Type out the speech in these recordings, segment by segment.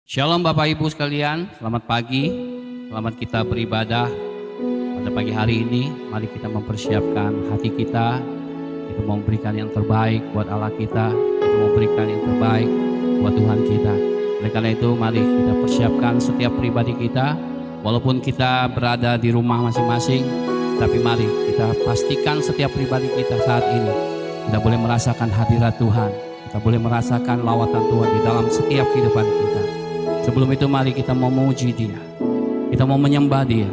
Shalom Bapak Ibu sekalian, selamat pagi, selamat kita beribadah pada pagi hari ini. Mari kita mempersiapkan hati kita memberikan yang terbaik buat Allah kita memberikan yang terbaik buat Tuhan kita. Oleh karena itu mari kita persiapkan setiap pribadi kita, walaupun kita berada di rumah masing-masing, tapi mari kita pastikan setiap pribadi kita saat ini kita boleh merasakan hadirat Tuhan, kita boleh merasakan lawatan Tuhan di dalam setiap kehidupan kita. Sebelum itu mari kita mau memuji Dia, kita mau menyembah Dia,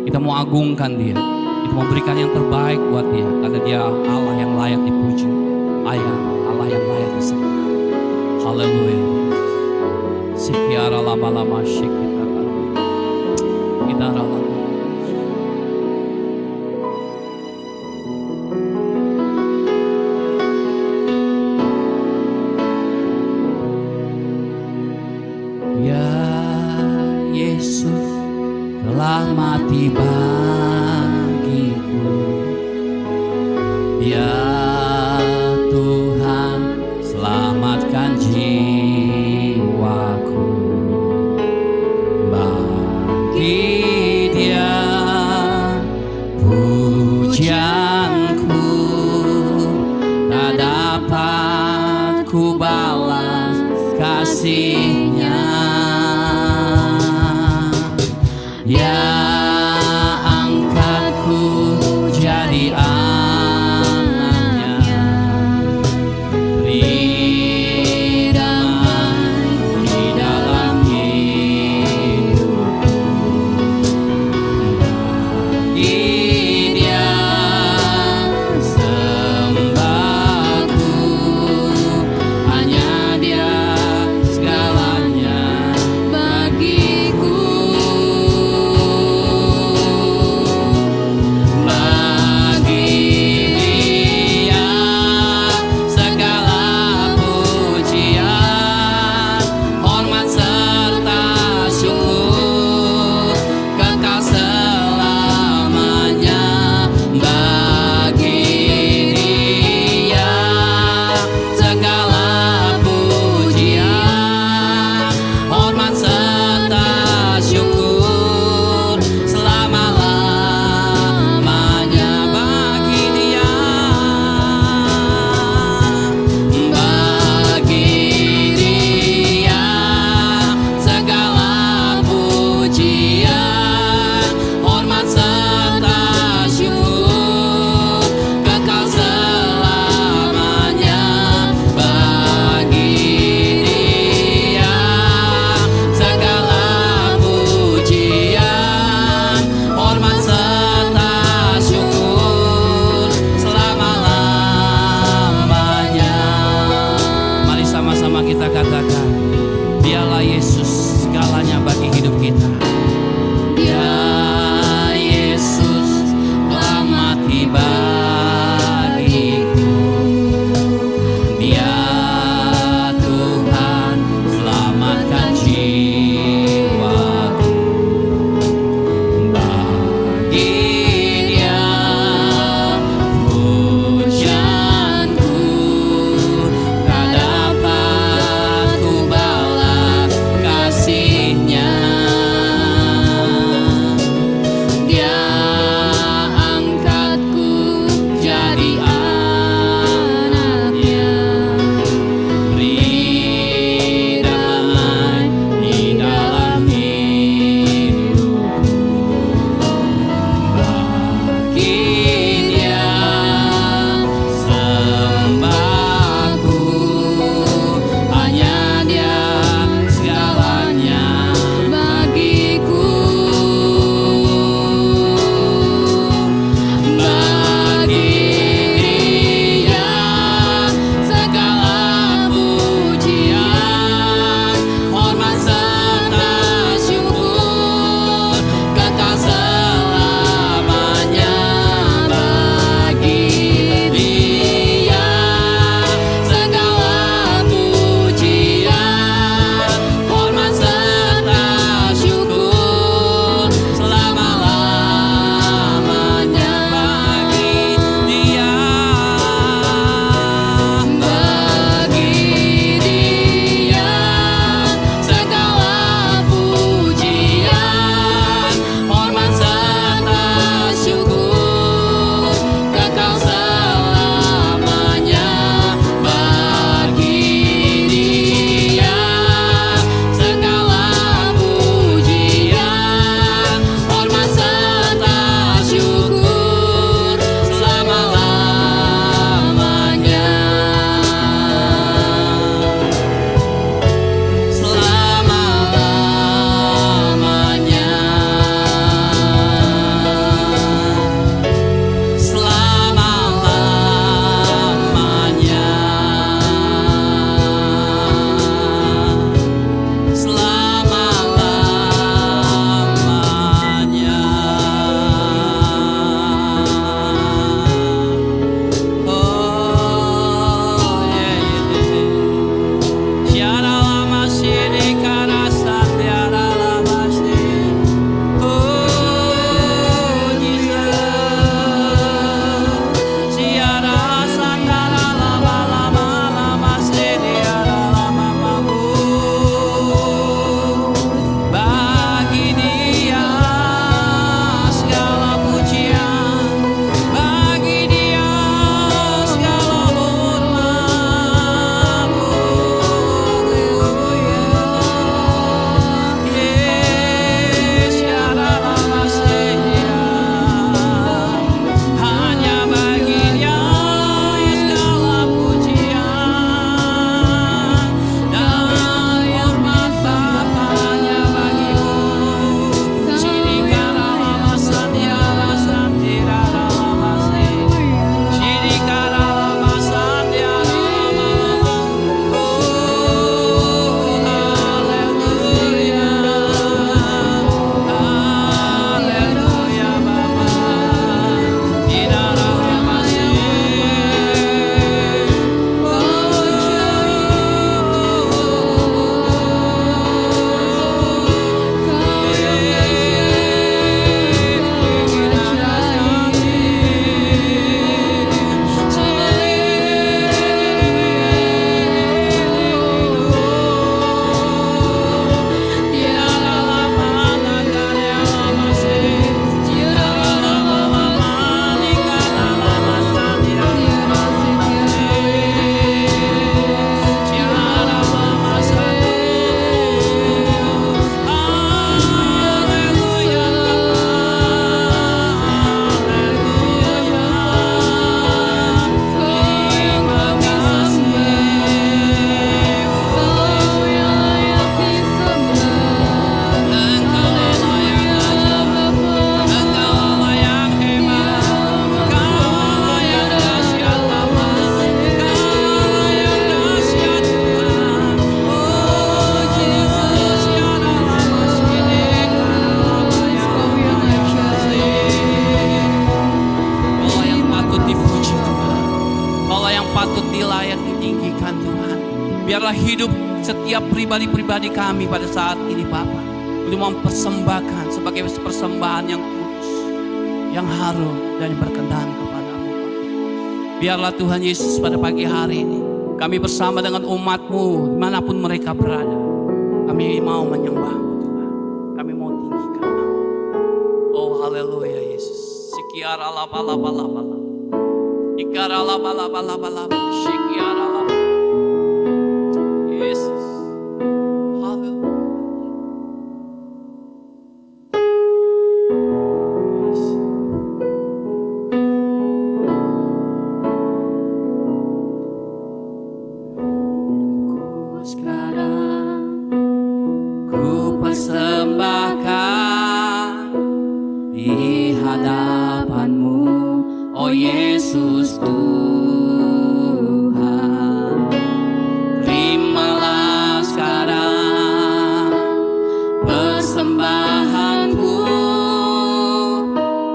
kita mau agungkan Dia, kita mau berikan yang terbaik buat Dia, karena Dia Allah yang layak dipuji, Allah yang layak disembah. Haleluya. Sikiara lama-lama syikita idara lama. Telah mati bagiku, ya Tuhan selamatkan jiwaku. Bagi Dia pujianku tak dapat ku balas kasih-Nya. Ya angkatku jadi anaknya, beri damai di dalam hidupku. Bagi Dia sembahku, hanya Dia segalanya bagiku. Segala Biarlah hidup setiap pribadi-pribadi kami pada saat ini Bapa, untuk mempersembahkan sebagai persembahan yang kudus, yang harum dan berkenan kepadamu Bapa. Biarlah Tuhan Yesus pada pagi hari ini kami bersama dengan umat-Mu dimanapun mereka berada, kami mau menyembah-Mu Tuhan, kami mau tinggikan Nama. Oh haleluya Yesus. Sikiara laba laba laba laba, ikara laba laba laba laba, sikiara laba. Yesus, haleluya. Sekarang ku persembahkan di hadapan-Mu, oh Yesus Tuhan. Terimalah sekarang persembahanku,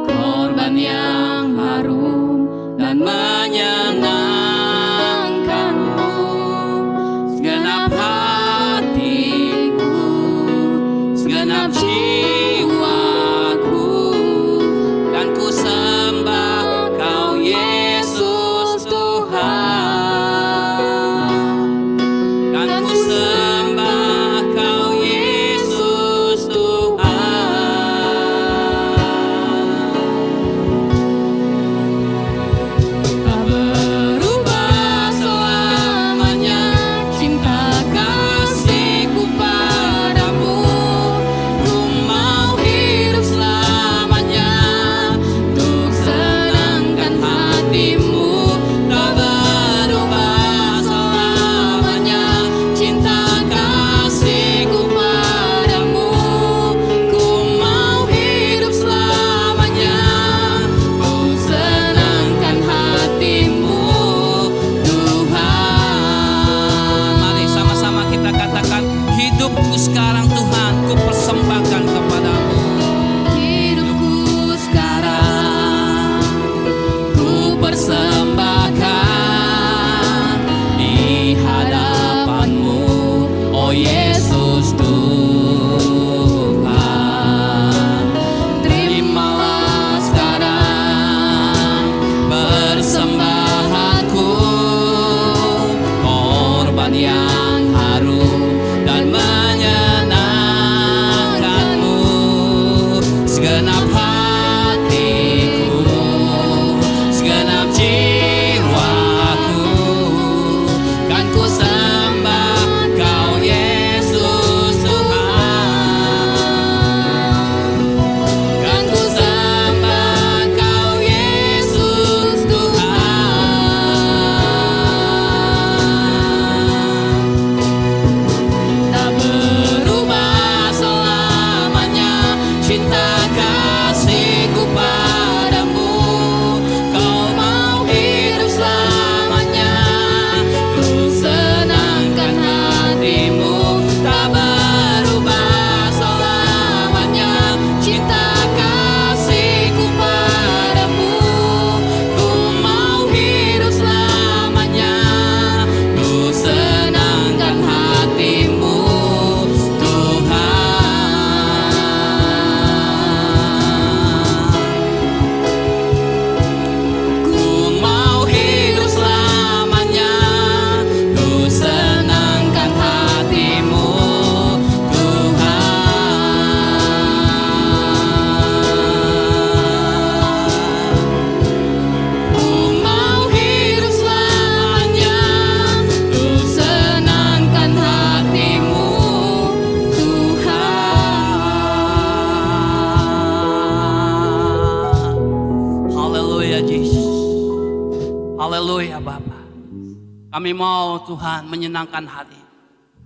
korban yang harum dan menyenangkan-Mu. Segenap hatiku, segenap jiwaku, kan ku sembah Kau Yesus Tuhan. Kan ku sembah Kau Yesus Tuhan. Tak berubah selamanya cinta kasihku padamu. Ku mau hidup selamanya untuk senangkan hatimu. Tak berubah selamanya cinta kasihku padamu. Ku mau hidup selamanya untuk senangkan hatimu, Tuhan. Mari sama-sama kita katakan, hidupku sekarang Tuhan, ku persembahkan kepadamu. Hidupku sekarang ku persembahkan di hadapan-Mu, oh Yesus Tuhan. Terimalah sekarang persembahanku, korban yang harum dan menyenangkan-Mu. Segenap hatiku, segenap jiwaku, kan ku sembah Kau Yesus Tuhan. Kan ku sembah Kau Yesus Tuhan. Tak berubah selamanya cinta kasihku padamu. Kau mau hidup selamanya ku senangkan hatimu. Tak berubah selamanya cinta kasihku padamu. Ku mau hidup selamanya ku senangkan hatimu, Tuhan. Ku mau hidup selamanya ku senangkan hatimu, Tuhan. Ku mau hidup selamanya ku senangkan hatimu, Tuhan. Haleluya Yesus. Haleluya Bapa. Kami mau Tuhan menyenangkan hati.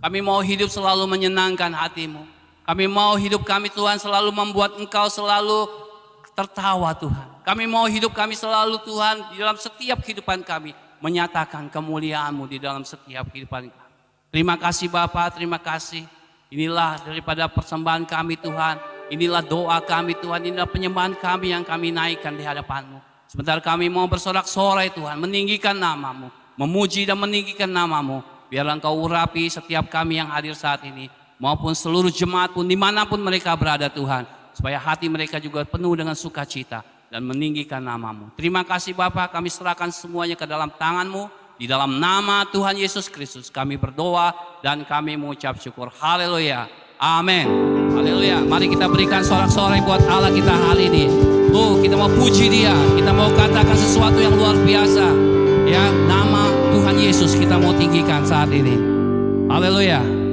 Kami mau hidup selalu menyenangkan hati-Mu. Kami mau hidup kami Tuhan selalu membuat Engkau selalu tertawa Tuhan. Kami mau hidup kami selalu Tuhan di dalam setiap kehidupan kami menyatakan kemuliaan-Mu di dalam setiap kehidupan kami. Terima kasih Bapa, terima kasih. Inilah daripada persembahan kami Tuhan. Inilah doa kami Tuhan, inilah penyembahan kami yang kami naikkan di hadapan-Mu. Sebentar kami mau bersorak-sorai Tuhan, meninggikan nama-Mu, memuji dan meninggikan nama-Mu. Biarlah Engkau urapi setiap kami yang hadir saat ini, maupun seluruh jemaat pun dimanapun mereka berada Tuhan. Supaya hati mereka juga penuh dengan sukacita dan meninggikan nama-Mu. Terima kasih Bapa, kami serahkan semuanya ke dalam tangan-Mu. Di dalam nama Tuhan Yesus Kristus kami berdoa dan kami mengucap syukur. Haleluya. Amin. Haleluya. Mari kita berikan sorak-sorai buat Allah kita hari ini. Kita mau puji Dia. Kita mau katakan sesuatu yang luar biasa. Ya, nama Tuhan Yesus kita mau tinggikan saat ini. Haleluya.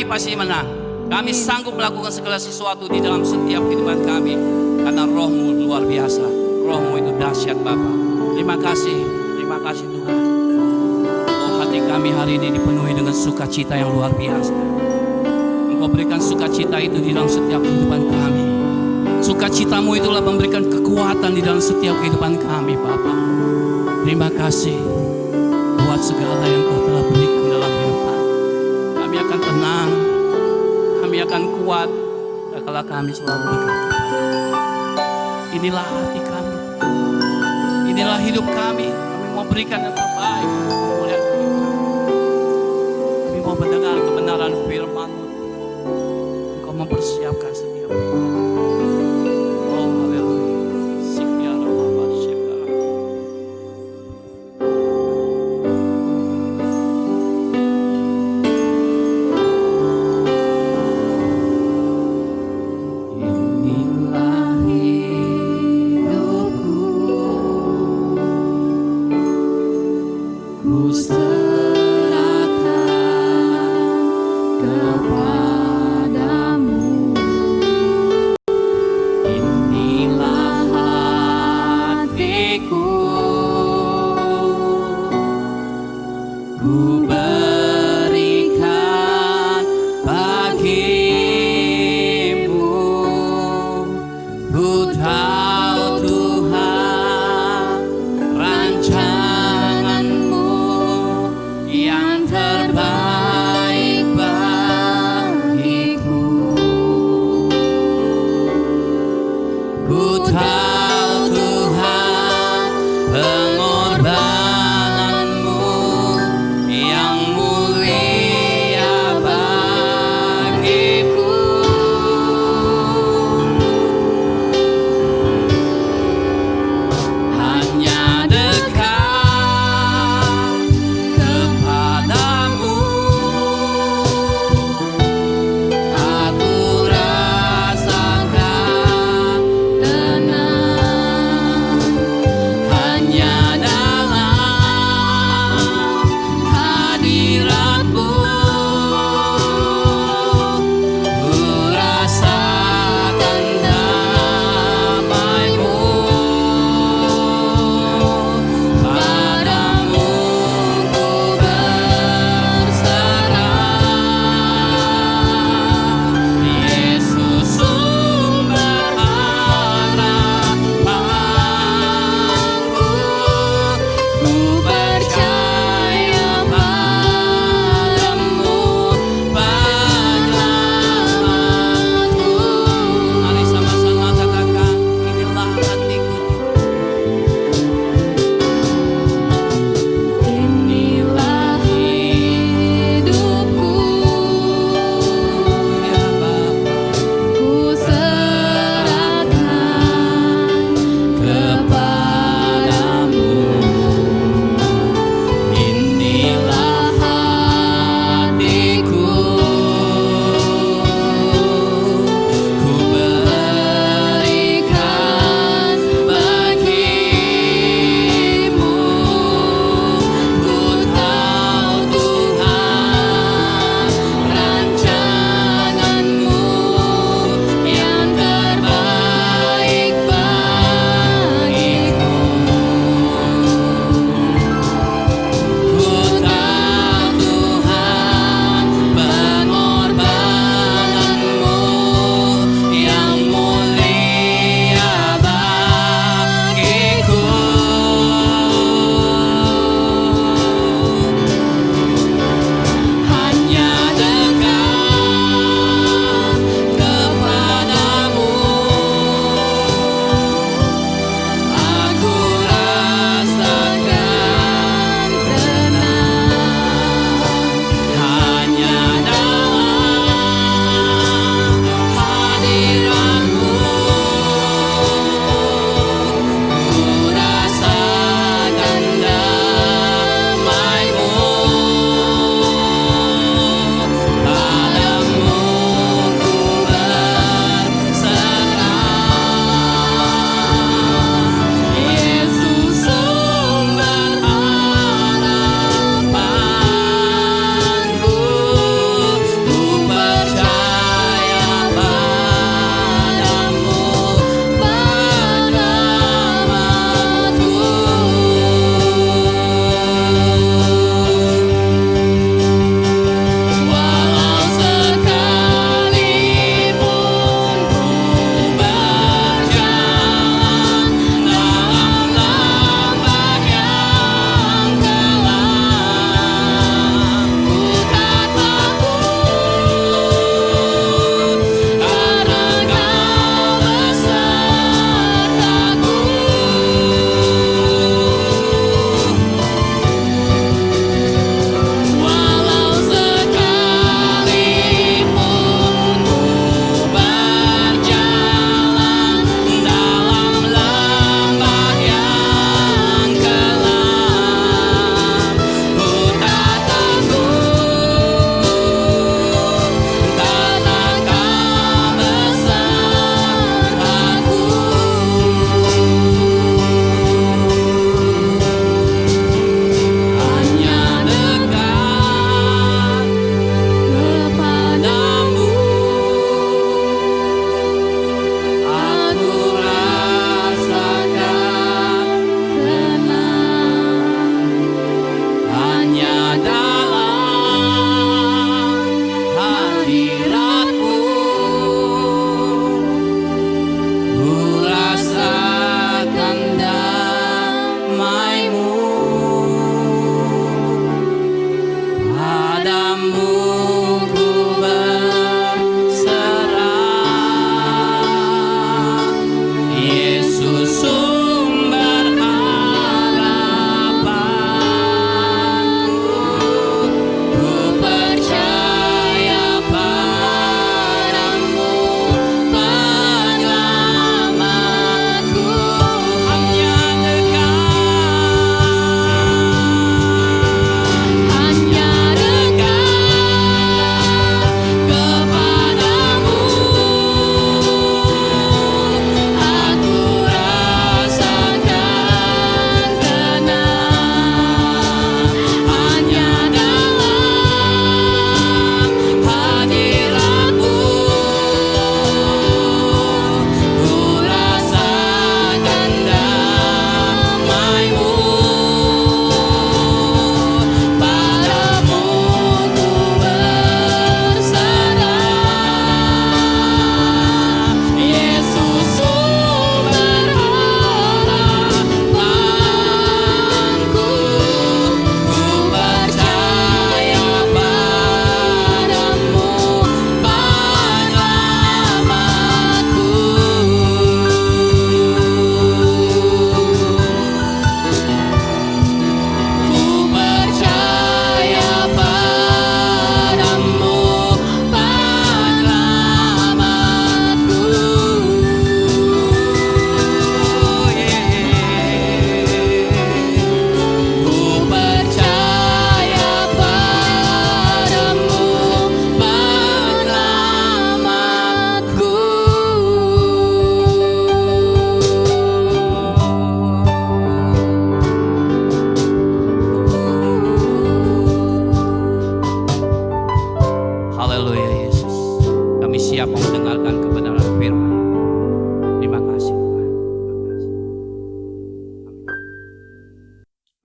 pasti menang. Kami sanggup melakukan segala sesuatu di dalam setiap kehidupan kami. Karena roh-Mu luar biasa. Roh-Mu itu dahsyat Bapa. Terima kasih Tuhan. Oh, hati kami hari ini dipenuhi dengan sukacita yang luar biasa. Engkau berikan sukacita itu di dalam setiap kehidupan kami. Sukacitamu itulah memberikan kekuatan di dalam setiap kehidupan kami Bapa. Terima kasih buat segala yang Kau telah berikan dalam hidup kami. Kami akan tenang, kami akan kuat, kalau kami selalu dekat. Inilah hati kami, inilah hidup kami. Kami mau berikan yang terbaik untuk memuliakan Tuhan. Kami mau mendengar kebenaran firman-Mu. Engkau mempersiapkan setiap kita. Oh haleluya. Sikiara lama sikiara. Inilah hidupku, ku serahkan kepadamu. Inilah hatiku, ku berikan bagimu. Ku tahu Tuhan, rancangan-Mu yang terbaik bagiku. Ku tahu Tuhan, pengorbanan-Mu yang mulia bagiku. Hanya dekat kepadamu, aku rasakan tenang.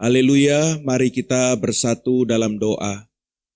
Haleluya, mari kita bersatu dalam doa.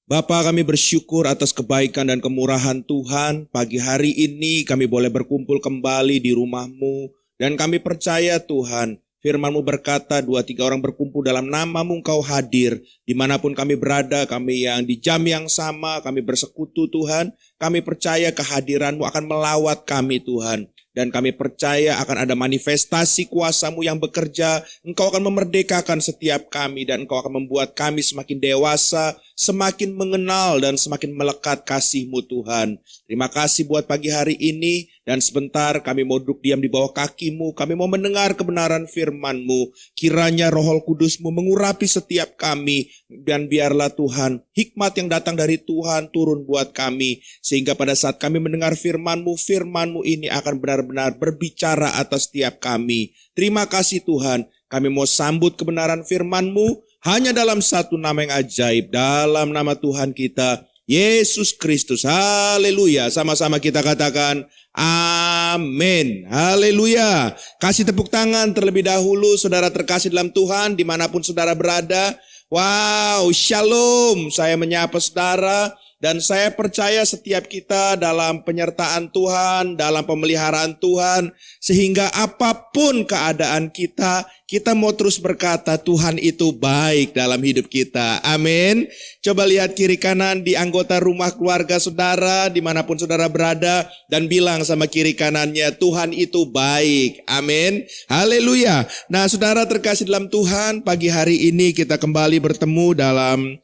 Bapa, kami bersyukur atas kebaikan dan kemurahan Tuhan. Pagi hari ini kami boleh berkumpul kembali di rumah-Mu. Dan kami percaya Tuhan, firman-Mu berkata 2-3 orang berkumpul dalam nama-Mu Engkau hadir. Dimanapun kami berada, kami yang di jam yang sama, kami bersekutu Tuhan. Kami percaya kehadiran-Mu akan melawat kami Tuhan. Dan kami percaya akan ada manifestasi kuasa-Mu yang bekerja. Engkau akan memerdekakan setiap kami dan Engkau akan membuat kami semakin dewasa, semakin mengenal dan semakin melekat kasih-Mu Tuhan. Terima kasih buat pagi hari ini dan sebentar kami mau duduk diam di bawah kaki-Mu. Kami mau mendengar kebenaran firman-Mu. Kiranya Roh Kudus-Mu mengurapi setiap kami dan biarlah Tuhan hikmat yang datang dari Tuhan turun buat kami. Sehingga pada saat kami mendengar firman-Mu, firman-Mu ini akan benar-benar berbicara atas setiap kami. Terima kasih Tuhan, kami mau sambut kebenaran firman-Mu hanya dalam satu nama yang ajaib, dalam nama Tuhan kita, Yesus Kristus. Haleluya, sama-sama kita katakan amin. Haleluya. Kasih tepuk tangan terlebih dahulu saudara terkasih dalam Tuhan dimanapun saudara berada. Wow, shalom. Saya menyapa saudara. Dan saya percaya setiap kita dalam penyertaan Tuhan, dalam pemeliharaan Tuhan, sehingga apapun keadaan kita mau terus berkata Tuhan itu baik dalam hidup kita. Amin. Coba lihat kiri kanan di anggota rumah keluarga saudara, dimanapun saudara berada, dan bilang sama kiri kanannya, Tuhan itu baik. Amin. Haleluya. Nah saudara terkasih dalam Tuhan, pagi hari ini kita kembali bertemu dalam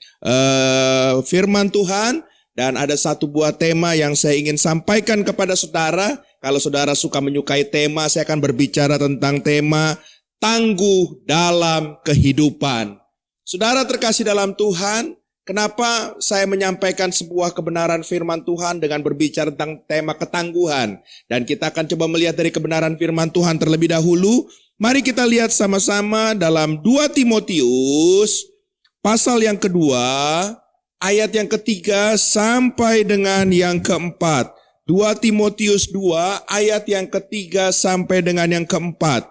firman Tuhan. Dan ada satu buah tema yang saya ingin sampaikan kepada saudara. Kalau saudara suka menyukai tema, saya akan berbicara tentang tema tangguh dalam kehidupan. Saudara terkasih dalam Tuhan, kenapa saya menyampaikan sebuah kebenaran firman Tuhan dengan berbicara tentang tema ketangguhan. Dan kita akan coba melihat dari kebenaran firman Tuhan terlebih dahulu. Mari kita lihat sama-sama dalam 2 Timotius pasal yang kedua, ayat yang ketiga sampai dengan yang keempat. 2 Timotius 2 ayat yang ketiga sampai dengan yang keempat.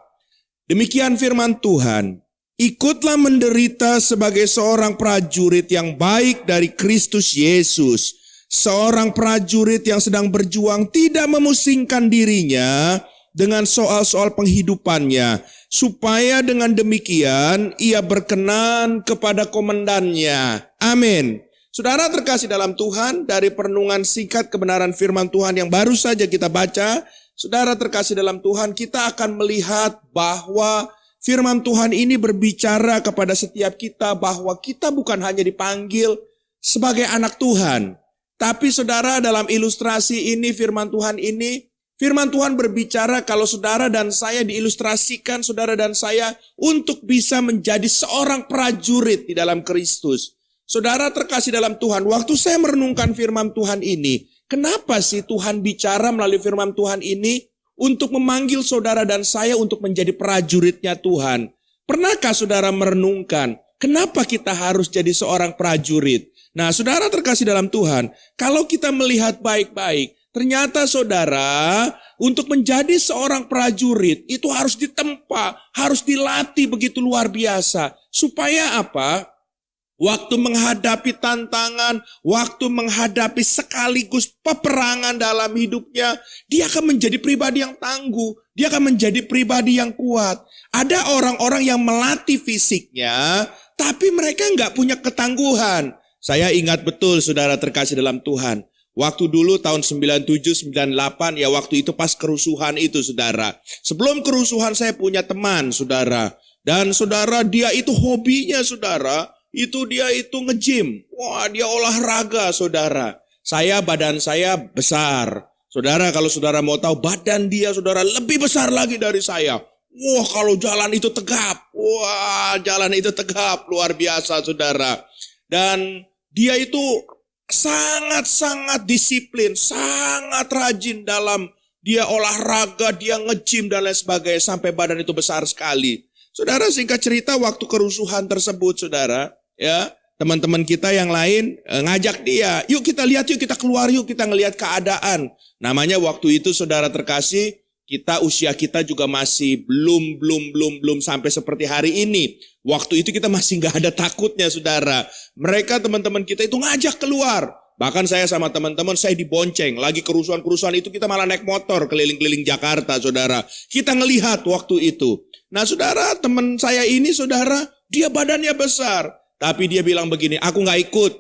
Demikian firman Tuhan. Ikutlah menderita sebagai seorang prajurit yang baik dari Kristus Yesus. Seorang prajurit yang sedang berjuang tidak memusingkan dirinya dengan soal-soal penghidupannya. Supaya dengan demikian ia berkenan kepada komandannya. Amin. Saudara terkasih dalam Tuhan, dari perenungan singkat kebenaran firman Tuhan yang baru saja kita baca, saudara terkasih dalam Tuhan, kita akan melihat bahwa firman Tuhan ini berbicara kepada setiap kita bahwa kita bukan hanya dipanggil sebagai anak Tuhan. Tapi saudara dalam ilustrasi ini, firman Tuhan berbicara kalau saudara dan saya diilustrasikan saudara dan saya untuk bisa menjadi seorang prajurit di dalam Kristus. Saudara terkasih dalam Tuhan, waktu saya merenungkan firman Tuhan ini, kenapa sih Tuhan bicara melalui firman Tuhan ini untuk memanggil saudara dan saya untuk menjadi prajuritnya Tuhan? Pernahkah saudara merenungkan, kenapa kita harus jadi seorang prajurit? Nah saudara terkasih dalam Tuhan, kalau kita melihat baik-baik, ternyata saudara, untuk menjadi seorang prajurit itu harus ditempa, harus dilatih begitu luar biasa. Supaya apa? Waktu menghadapi tantangan, waktu menghadapi sekaligus peperangan dalam hidupnya, dia akan menjadi pribadi yang tangguh, dia akan menjadi pribadi yang kuat. Ada orang-orang yang melatih fisiknya, tapi mereka nggak punya ketangguhan. Saya ingat betul saudara terkasih dalam Tuhan. Waktu dulu tahun 97, 98, ya waktu itu pas kerusuhan itu saudara. Sebelum kerusuhan saya punya teman saudara. Dan saudara dia itu hobinya saudara. Dia itu nge-gym. Wah, dia olahraga, saudara. Badan saya besar. Saudara, kalau saudara mau tahu, badan dia, saudara, lebih besar lagi dari saya. Wah, kalau jalan itu tegap. Wah, jalan itu tegap. Luar biasa, saudara. Dan dia itu sangat-sangat disiplin, sangat rajin dalam dia olahraga, dia nge-gym dan lain sebagainya. Sampai badan itu besar sekali. Saudara, singkat cerita, waktu kerusuhan tersebut, saudara, ya teman-teman kita yang lain ngajak dia, yuk kita lihat, yuk kita keluar, yuk kita ngelihat keadaan. Namanya waktu itu saudara terkasih, Usia kita juga masih belum sampai seperti hari ini. Waktu itu kita masih nggak ada takutnya, saudara. Mereka teman-teman kita itu ngajak keluar. Bahkan saya sama teman-teman saya dibonceng. Lagi kerusuhan-kerusuhan itu kita malah naik motor keliling-keliling Jakarta, saudara. Kita ngelihat waktu itu. Nah, saudara, teman saya ini, saudara, dia badannya besar. Tapi dia bilang begini, aku nggak ikut.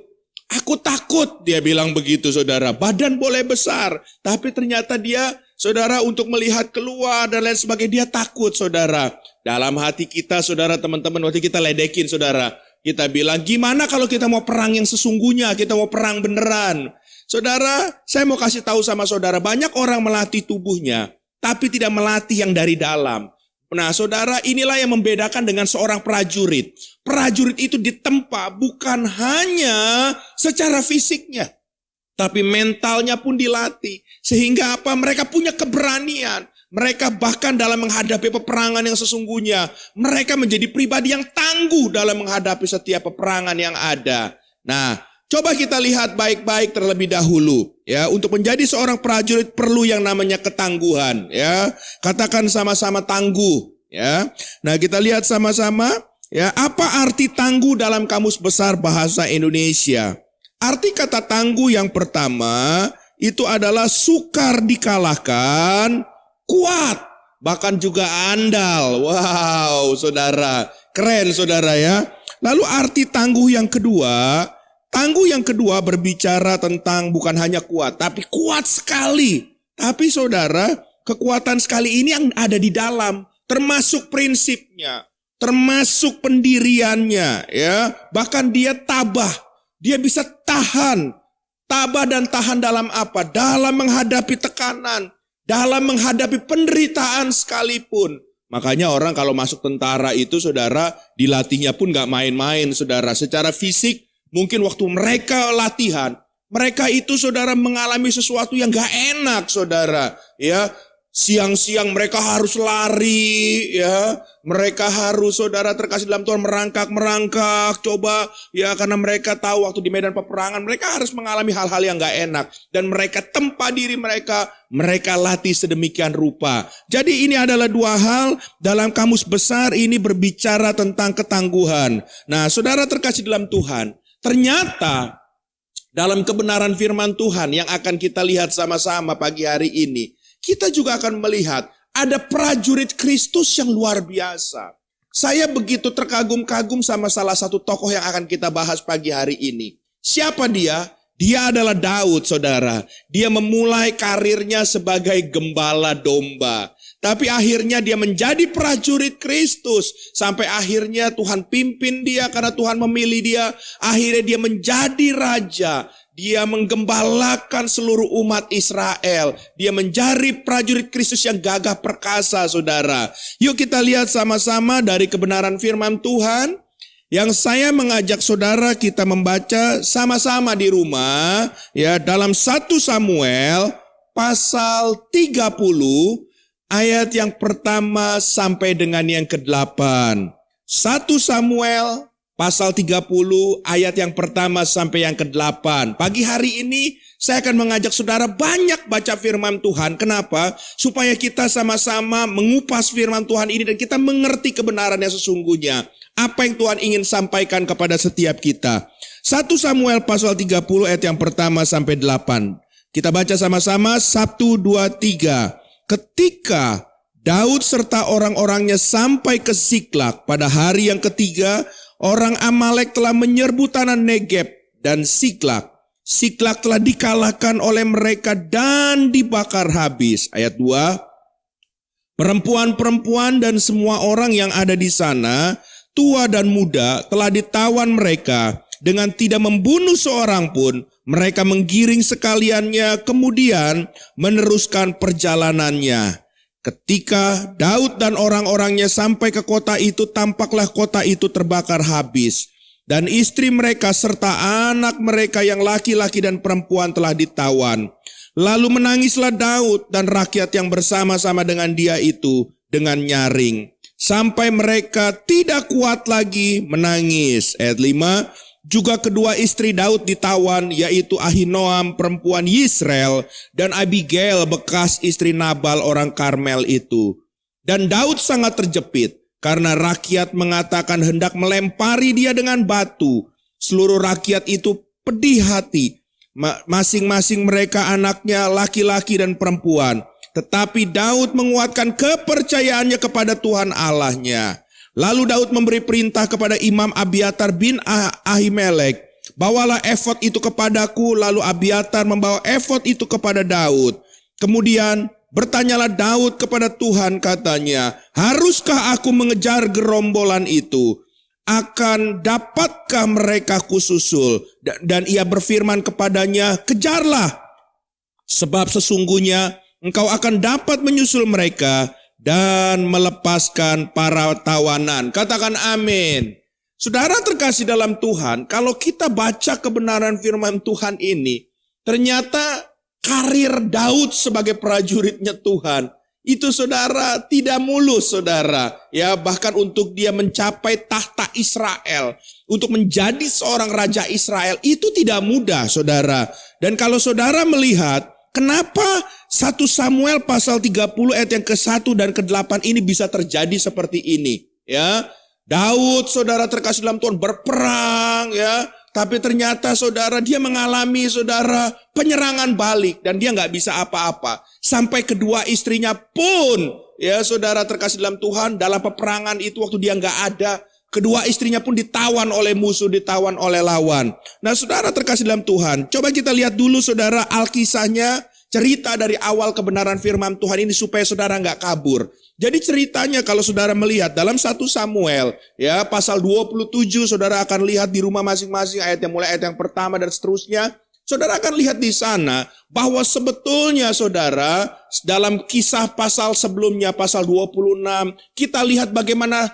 Aku takut, dia bilang begitu, saudara. Badan boleh besar, tapi ternyata dia, saudara, untuk melihat keluar dan lain sebagainya, dia takut, saudara. Dalam hati kita, saudara, teman-teman, waktu kita ledekin, saudara. Kita bilang, gimana kalau kita mau perang yang sesungguhnya, kita mau perang beneran. Saudara, saya mau kasih tahu sama saudara, banyak orang melatih tubuhnya, tapi tidak melatih yang dari dalam. Nah, saudara, inilah yang membedakan dengan seorang prajurit. Prajurit itu ditempa bukan hanya secara fisiknya, tapi mentalnya pun dilatih. Sehingga apa? Mereka punya keberanian. Mereka bahkan dalam menghadapi peperangan yang sesungguhnya, mereka menjadi pribadi yang tangguh dalam menghadapi setiap peperangan yang ada. Nah, coba kita lihat baik-baik terlebih dahulu. Ya, untuk menjadi seorang prajurit perlu yang namanya ketangguhan. Ya, katakan sama-sama tangguh. Ya, nah kita lihat sama-sama. Ya, apa arti tangguh dalam Kamus Besar Bahasa Indonesia? Arti kata tangguh yang pertama itu adalah sukar dikalahkan, kuat, bahkan juga andal. Wow, saudara, keren saudara ya. Lalu arti tangguh yang kedua berbicara tentang bukan hanya kuat, tapi kuat sekali. Tapi saudara, kekuatan sekali ini yang ada di dalam, termasuk prinsipnya, termasuk pendiriannya, ya. Bahkan dia tabah, dia bisa tahan. Tabah dan tahan dalam apa? Dalam menghadapi tekanan, dalam menghadapi penderitaan sekalipun. Makanya orang kalau masuk tentara itu, saudara, dilatihnya pun gak main-main, saudara. Secara fisik, mungkin waktu mereka latihan, mereka itu, saudara, mengalami sesuatu yang gak enak, saudara. Ya, siang-siang mereka harus lari, ya. Mereka harus, saudara, terkasih dalam Tuhan, merangkak, coba, ya, karena mereka tahu waktu di medan peperangan, mereka harus mengalami hal-hal yang gak enak. Dan mereka tempa diri mereka latih sedemikian rupa. Jadi ini adalah dua hal dalam Kamus Besar ini berbicara tentang ketangguhan. Nah, saudara terkasih dalam Tuhan, ternyata dalam kebenaran firman Tuhan yang akan kita lihat sama-sama pagi hari ini, kita juga akan melihat ada prajurit Kristus yang luar biasa. Saya begitu terkagum-kagum sama salah satu tokoh yang akan kita bahas pagi hari ini. Siapa dia? Dia adalah Daud, saudara. Dia memulai karirnya sebagai gembala domba. Tapi akhirnya dia menjadi prajurit Kristus. Sampai akhirnya Tuhan pimpin dia karena Tuhan memilih dia. Akhirnya dia menjadi raja. Dia menggembalakan seluruh umat Israel. Dia menjadi prajurit Kristus yang gagah perkasa, saudara. Yuk kita lihat sama-sama dari kebenaran firman Tuhan. Yang saya mengajak saudara kita membaca sama-sama di rumah. Ya, dalam 1 Samuel pasal 30 ayat yang pertama sampai dengan yang ke-8. 1 Samuel pasal 30 ayat yang pertama sampai yang ke-8. Pagi hari ini saya akan mengajak saudara banyak baca firman Tuhan. Kenapa? Supaya kita sama-sama mengupas firman Tuhan ini dan kita mengerti kebenaran yang sesungguhnya. Apa yang Tuhan ingin sampaikan kepada setiap kita. 1 Samuel pasal 30 ayat yang pertama sampai 8. Kita baca sama-sama 1, 2, 3. Ketika Daud serta orang-orangnya sampai ke Siklak pada hari yang ketiga, orang Amalek telah menyerbu tanah Negeb dan Siklak. Siklak telah dikalahkan oleh mereka dan dibakar habis. Ayat 2. Perempuan-perempuan dan semua orang yang ada di sana, tua dan muda, telah ditawan mereka dengan tidak membunuh seorang pun. Mereka menggiring sekaliannya, kemudian meneruskan perjalanannya. Ketika Daud dan orang-orangnya sampai ke kota itu, tampaklah kota itu terbakar habis. Dan istri mereka serta anak mereka yang laki-laki dan perempuan telah ditawan. Lalu menangislah Daud dan rakyat yang bersama-sama dengan dia itu dengan nyaring. Sampai mereka tidak kuat lagi menangis. Ayat 5. Juga kedua istri Daud ditawan, yaitu Ahinoam perempuan Yisrael dan Abigail bekas istri Nabal orang Karmel itu. Dan Daud sangat terjepit karena rakyat mengatakan hendak melempari dia dengan batu. Seluruh rakyat itu pedih hati, masing-masing mereka anaknya laki-laki dan perempuan. Tetapi Daud menguatkan kepercayaannya kepada Tuhan Allahnya. Lalu Daud memberi perintah kepada Imam Abiatar bin Ahimelek, bawalah efod itu kepadaku. Lalu Abiatar membawa efod itu kepada Daud. Kemudian bertanyalah Daud kepada Tuhan, katanya, haruskah aku mengejar gerombolan itu? Akan dapatkah mereka kususul? Dan ia berfirman kepadanya, kejarlah, sebab sesungguhnya engkau akan dapat menyusul mereka dan melepaskan para tawanan. Katakan amin. Saudara terkasih dalam Tuhan, kalau kita baca kebenaran firman Tuhan ini, ternyata karir Daud sebagai prajuritnya Tuhan, itu saudara tidak mulus saudara. Ya, bahkan untuk dia mencapai tahta Israel, untuk menjadi seorang raja Israel, itu tidak mudah saudara. Dan kalau saudara melihat, kenapa 1 Samuel pasal 30 ayat yang ke-1 dan ke-8 ini bisa terjadi seperti ini? Ya, Daud saudara terkasih dalam Tuhan berperang ya, tapi ternyata saudara dia mengalami saudara penyerangan balik dan dia nggak bisa apa-apa. Sampai kedua istrinya pun ya saudara terkasih dalam Tuhan, dalam peperangan itu waktu dia nggak ada, kedua istrinya pun ditawan oleh musuh, ditawan oleh lawan. Nah saudara terkasih dalam Tuhan, coba kita lihat dulu saudara Alkisahnya. Cerita dari awal kebenaran firman Tuhan ini supaya saudara nggak kabur. Jadi ceritanya kalau saudara melihat dalam 1 Samuel ya pasal 27, saudara akan lihat di rumah masing-masing ayatnya, mulai ayat yang pertama dan seterusnya. Saudara akan lihat di sana bahwa sebetulnya saudara dalam kisah pasal sebelumnya pasal 26 kita lihat bagaimana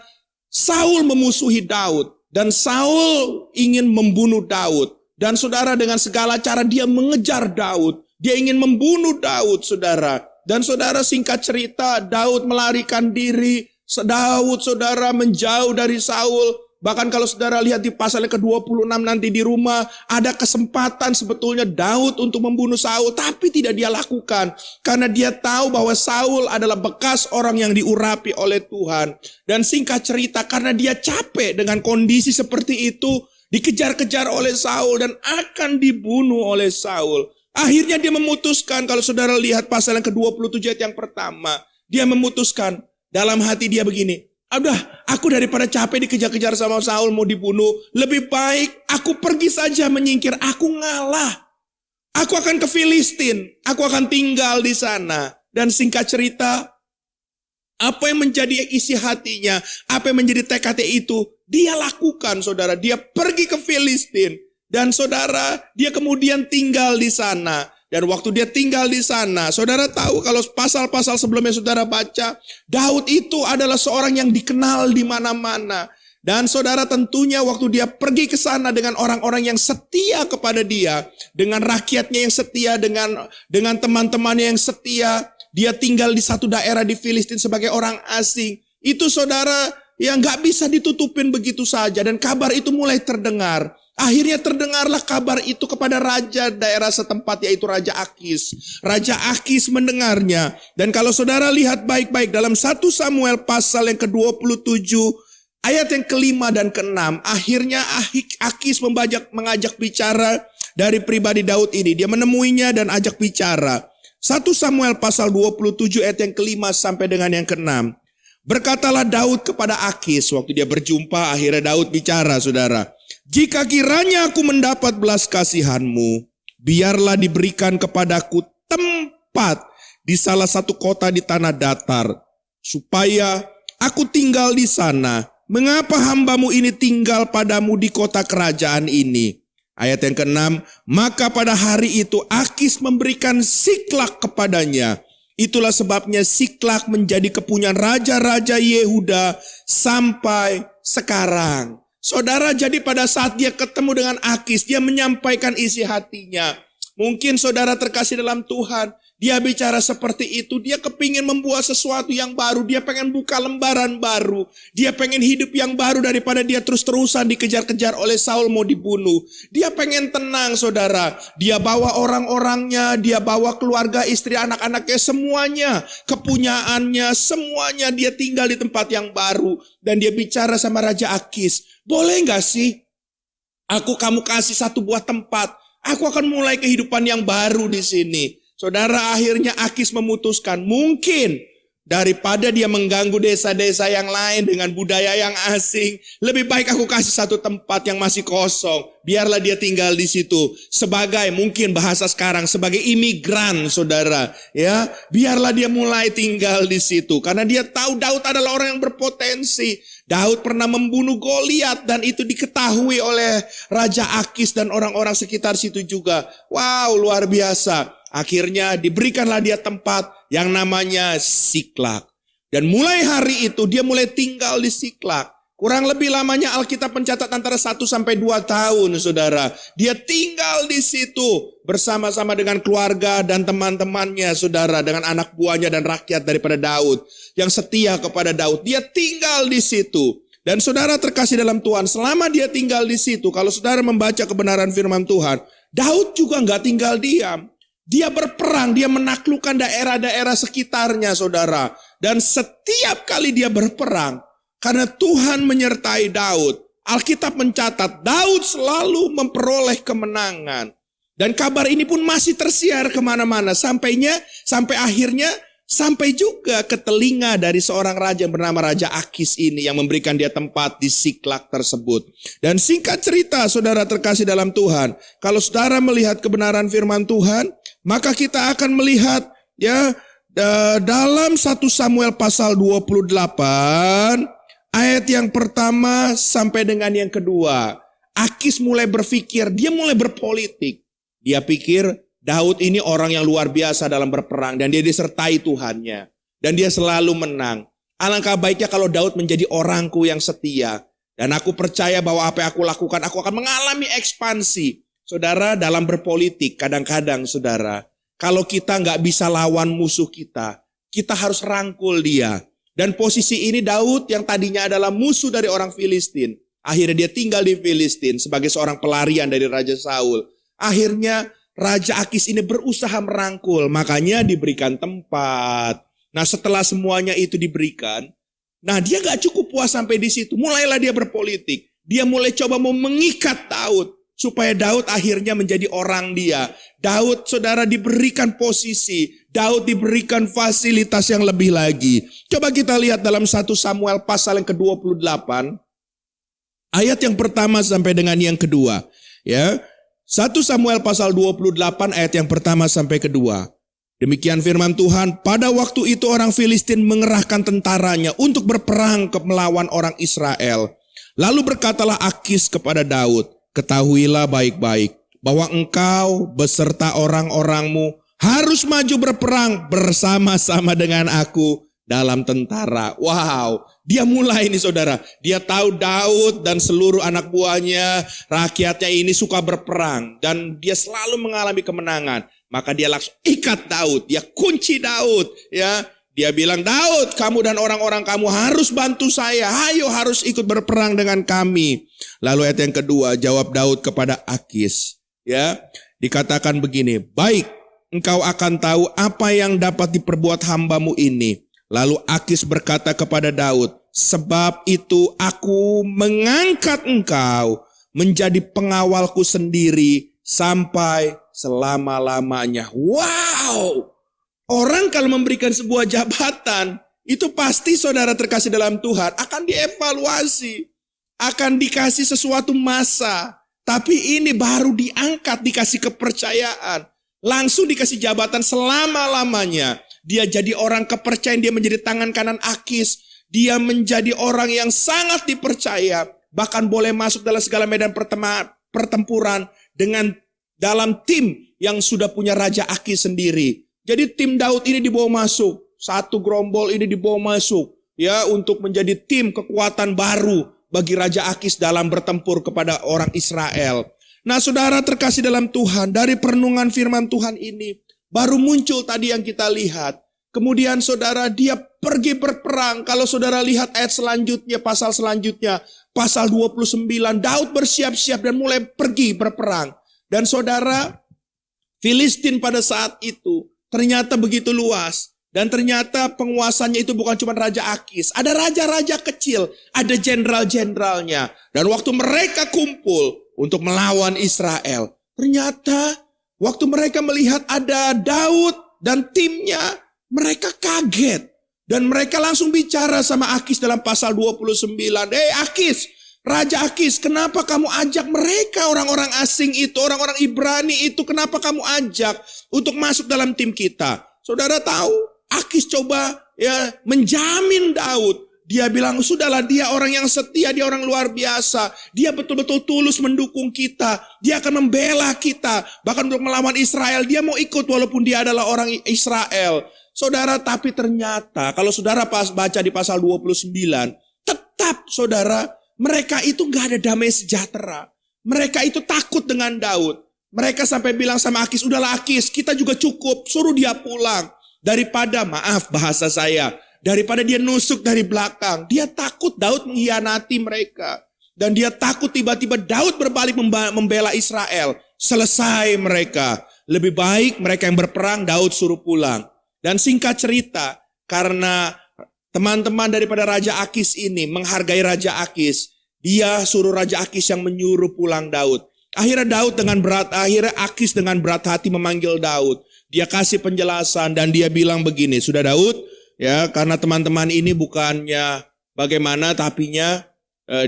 Saul memusuhi Daud dan Saul ingin membunuh Daud. Dan saudara dengan segala cara dia mengejar Daud. Dia ingin membunuh Daud, saudara. Dan saudara singkat cerita, Daud melarikan diri. Daud, saudara, menjauh dari Saul. Bahkan kalau saudara lihat di pasal yang ke-26 nanti di rumah, ada kesempatan sebetulnya Daud untuk membunuh Saul. Tapi tidak dia lakukan. Karena dia tahu bahwa Saul adalah bekas orang yang diurapi oleh Tuhan. Dan singkat cerita, karena dia capek dengan kondisi seperti itu, dikejar-kejar oleh Saul dan akan dibunuh oleh Saul. Akhirnya dia memutuskan, kalau saudara lihat pasal yang ke-27 ayat yang pertama, dia memutuskan dalam hati dia begini, udah aku daripada capek dikejar-kejar sama Saul mau dibunuh, lebih baik aku pergi saja menyingkir, aku ngalah. Aku akan ke Filistin, aku akan tinggal di sana. Dan singkat cerita, apa yang menjadi isi hatinya, apa yang menjadi tekadnya itu, dia lakukan saudara, dia pergi ke Filistin. Dan saudara, dia kemudian tinggal di sana. Dan waktu dia tinggal di sana, saudara tahu kalau pasal-pasal sebelumnya saudara baca, Daud itu adalah seorang yang dikenal di mana-mana. Dan saudara tentunya waktu dia pergi ke sana dengan orang-orang yang setia kepada dia, dengan rakyatnya yang setia, dengan teman-temannya yang setia, dia tinggal di satu daerah di Filistin sebagai orang asing. Itu saudara yang gak bisa ditutupin begitu saja. Dan kabar itu mulai terdengar. Akhirnya terdengarlah kabar itu kepada raja daerah setempat, yaitu Raja Akis. Raja Akis mendengarnya. Dan kalau saudara lihat baik-baik dalam 1 Samuel pasal yang ke-27, ayat yang ke-5 dan ke-6. Akhirnya Akis mengajak bicara dari pribadi Daud ini. Dia menemuinya dan ajak bicara. 1 Samuel pasal 27 ayat yang ke-5 sampai dengan yang ke-6. Berkatalah Daud kepada Akis, waktu dia berjumpa, akhirnya Daud bicara saudara. Jika kiranya aku mendapat belas kasihanmu, biarlah diberikan kepadaku tempat di salah satu kota di tanah datar, supaya aku tinggal di sana. Mengapa hambamu ini tinggal padamu di kota kerajaan ini? Ayat yang ke-6, maka pada hari itu Akis memberikan Siklak kepadanya. Itulah sebabnya Siklak menjadi kepunyaan raja-raja Yehuda sampai sekarang. Saudara, jadi pada saat dia ketemu dengan Akis, dia menyampaikan isi hatinya. Mungkin saudara terkasih dalam Tuhan, Dia bicara seperti itu, dia kepingin membuat sesuatu yang baru, dia pengen buka lembaran baru, dia pengen hidup yang baru daripada dia terus-terusan dikejar-kejar oleh Saul mau dibunuh. Dia pengen tenang saudara, dia bawa orang-orangnya, dia bawa keluarga, istri, anak-anaknya, semuanya, kepunyaannya, semuanya dia tinggal di tempat yang baru. Dan dia bicara sama Raja Akis, boleh gak sih kamu kasih satu buah tempat, aku akan mulai kehidupan yang baru di sini. Saudara, akhirnya Akis memutuskan, mungkin daripada dia mengganggu desa-desa yang lain dengan budaya yang asing, lebih baik aku kasih satu tempat yang masih kosong. Biarlah dia tinggal di situ sebagai, mungkin bahasa sekarang, sebagai imigran, saudara. Ya, biarlah dia mulai tinggal di situ karena dia tahu Daud adalah orang yang berpotensi. Daud pernah membunuh Goliat dan itu diketahui oleh Raja Akis dan orang-orang sekitar situ juga. Wow, luar biasa. Akhirnya diberikanlah dia tempat yang namanya Siklak. Dan mulai hari itu dia mulai tinggal di Siklak. Kurang lebih lamanya Alkitab mencatat antara 1 sampai 2 tahun, saudara. Dia tinggal di situ bersama-sama dengan keluarga dan teman-temannya, saudara. Dengan anak buahnya dan rakyat daripada Daud yang setia kepada Daud. Dia tinggal di situ. Dan saudara terkasih dalam Tuhan, selama dia tinggal di situ, kalau saudara membaca kebenaran firman Tuhan, Daud juga nggak tinggal diam. Dia berperang, dia menaklukkan daerah-daerah sekitarnya, saudara. Dan setiap kali dia berperang, karena Tuhan menyertai Daud, Alkitab mencatat Daud selalu memperoleh kemenangan. Dan kabar ini pun masih tersiar kemana-mana. Sampai akhirnya sampai juga ke telinga dari seorang raja yang bernama Raja Akis ini yang memberikan dia tempat di Siklak tersebut. Dan singkat cerita, saudara terkasih dalam Tuhan, kalau saudara melihat kebenaran firman Tuhan, maka kita akan melihat ya dalam 1 Samuel pasal 28 ayat yang pertama sampai dengan yang kedua. Akis mulai berpikir, dia mulai berpolitik. Dia pikir Daud ini orang yang luar biasa dalam berperang dan dia disertai Tuhannya. Dan dia selalu menang. Alangkah baiknya kalau Daud menjadi orangku yang setia. Dan aku percaya bahwa apa yang aku lakukan, aku akan mengalami ekspansi. Saudara, dalam berpolitik kadang-kadang saudara, kalau kita nggak bisa lawan musuh kita harus rangkul dia. Dan posisi ini Daud yang tadinya adalah musuh dari orang Filistin, akhirnya dia tinggal di Filistin sebagai seorang pelarian dari Raja Saul. Akhirnya Raja Akis ini berusaha merangkul, makanya diberikan tempat. Nah setelah semuanya itu diberikan, nah dia nggak cukup puas sampai di situ, mulailah dia berpolitik. Dia mulai coba mau mengikat Daud. Supaya Daud akhirnya menjadi orang dia. Daud saudara diberikan posisi. Daud diberikan fasilitas yang lebih lagi. Coba kita lihat dalam 1 Samuel pasal yang ke-28. Ayat yang pertama sampai dengan yang kedua. Ya, 1 Samuel pasal 28 ayat yang pertama sampai kedua. Demikian firman Tuhan. Pada waktu itu orang Filistin mengerahkan tentaranya untuk berperang melawan orang Israel. Lalu berkatalah Akis kepada Daud, ketahuilah baik-baik bahwa engkau beserta orang-orangmu harus maju berperang bersama-sama dengan aku dalam tentara. Wow, dia mulai ini saudara. Dia tahu Daud dan seluruh anak buahnya, rakyatnya ini suka berperang. Dan dia selalu mengalami kemenangan. Maka dia langsung ikat Daud, dia kunci Daud. Ya, dia bilang, Daud, kamu dan orang-orang kamu harus bantu saya. Ayo harus ikut berperang dengan kami. Lalu ayat yang kedua, jawab Daud kepada Akis. Ya, dikatakan begini, baik, engkau akan tahu apa yang dapat diperbuat hambamu ini. Lalu Akis berkata kepada Daud, sebab itu aku mengangkat engkau menjadi pengawalku sendiri sampai selama-lamanya. Wow! Orang kalau memberikan sebuah jabatan, itu pasti saudara terkasih dalam Tuhan akan dievaluasi. Akan dikasih sesuatu masa. Tapi ini baru diangkat, dikasih kepercayaan. Langsung dikasih jabatan selama-lamanya. Dia jadi orang kepercayaan, dia menjadi tangan kanan Akis. Dia menjadi orang yang sangat dipercaya. Bahkan boleh masuk dalam segala medan pertempuran dengan dalam tim yang sudah punya Raja Akis sendiri. Jadi tim Daud ini dibawa masuk. Satu gerombol ini dibawa masuk. Ya, untuk menjadi tim kekuatan baru bagi Raja Akis dalam bertempur kepada orang Israel. Nah saudara terkasih dalam Tuhan, dari perenungan firman Tuhan ini, baru muncul tadi yang kita lihat. Kemudian saudara, dia pergi berperang. Kalau saudara lihat ayat selanjutnya, pasal selanjutnya, pasal 29, Daud bersiap-siap dan mulai pergi berperang. Dan saudara, Filistin pada saat itu ternyata begitu luas. Dan ternyata penguasanya itu bukan cuma Raja Akis. Ada raja-raja kecil, ada jenderal-jenderalnya. Dan waktu mereka kumpul untuk melawan Israel, ternyata waktu mereka melihat ada Daud dan timnya, mereka kaget. Dan mereka langsung bicara sama Akis dalam pasal 29. Akis, Raja Akis, kenapa kamu ajak mereka, orang-orang asing itu, orang-orang Ibrani itu, kenapa kamu ajak untuk masuk dalam tim kita? Saudara tahu, Akis coba menjamin Daud. Dia bilang, sudahlah, dia orang yang setia, dia orang luar biasa. Dia betul-betul tulus mendukung kita. Dia akan membela kita. Bahkan untuk melawan Israel, dia mau ikut walaupun dia adalah orang Israel. Saudara, tapi ternyata kalau saudara baca di pasal 29, tetap saudara, mereka itu gak ada damai sejahtera. Mereka itu takut dengan Daud. Mereka sampai bilang sama Akis, udahlah Akis, kita juga cukup, suruh dia pulang. Daripada, maaf bahasa saya, daripada dia nusuk dari belakang. Dia takut Daud mengkhianati mereka. Dan dia takut tiba-tiba Daud berbalik membela Israel. Selesai mereka. Lebih baik mereka yang berperang, Daud suruh pulang. Dan singkat cerita, karena teman-teman daripada Raja Akis ini menghargai Raja Akis, dia suruh Raja Akis yang menyuruh pulang Daud. Akhirnya Akis dengan berat hati memanggil Daud. Dia kasih penjelasan dan dia bilang begini, sudah Daud, ya karena teman-teman ini bukannya bagaimana, tapinya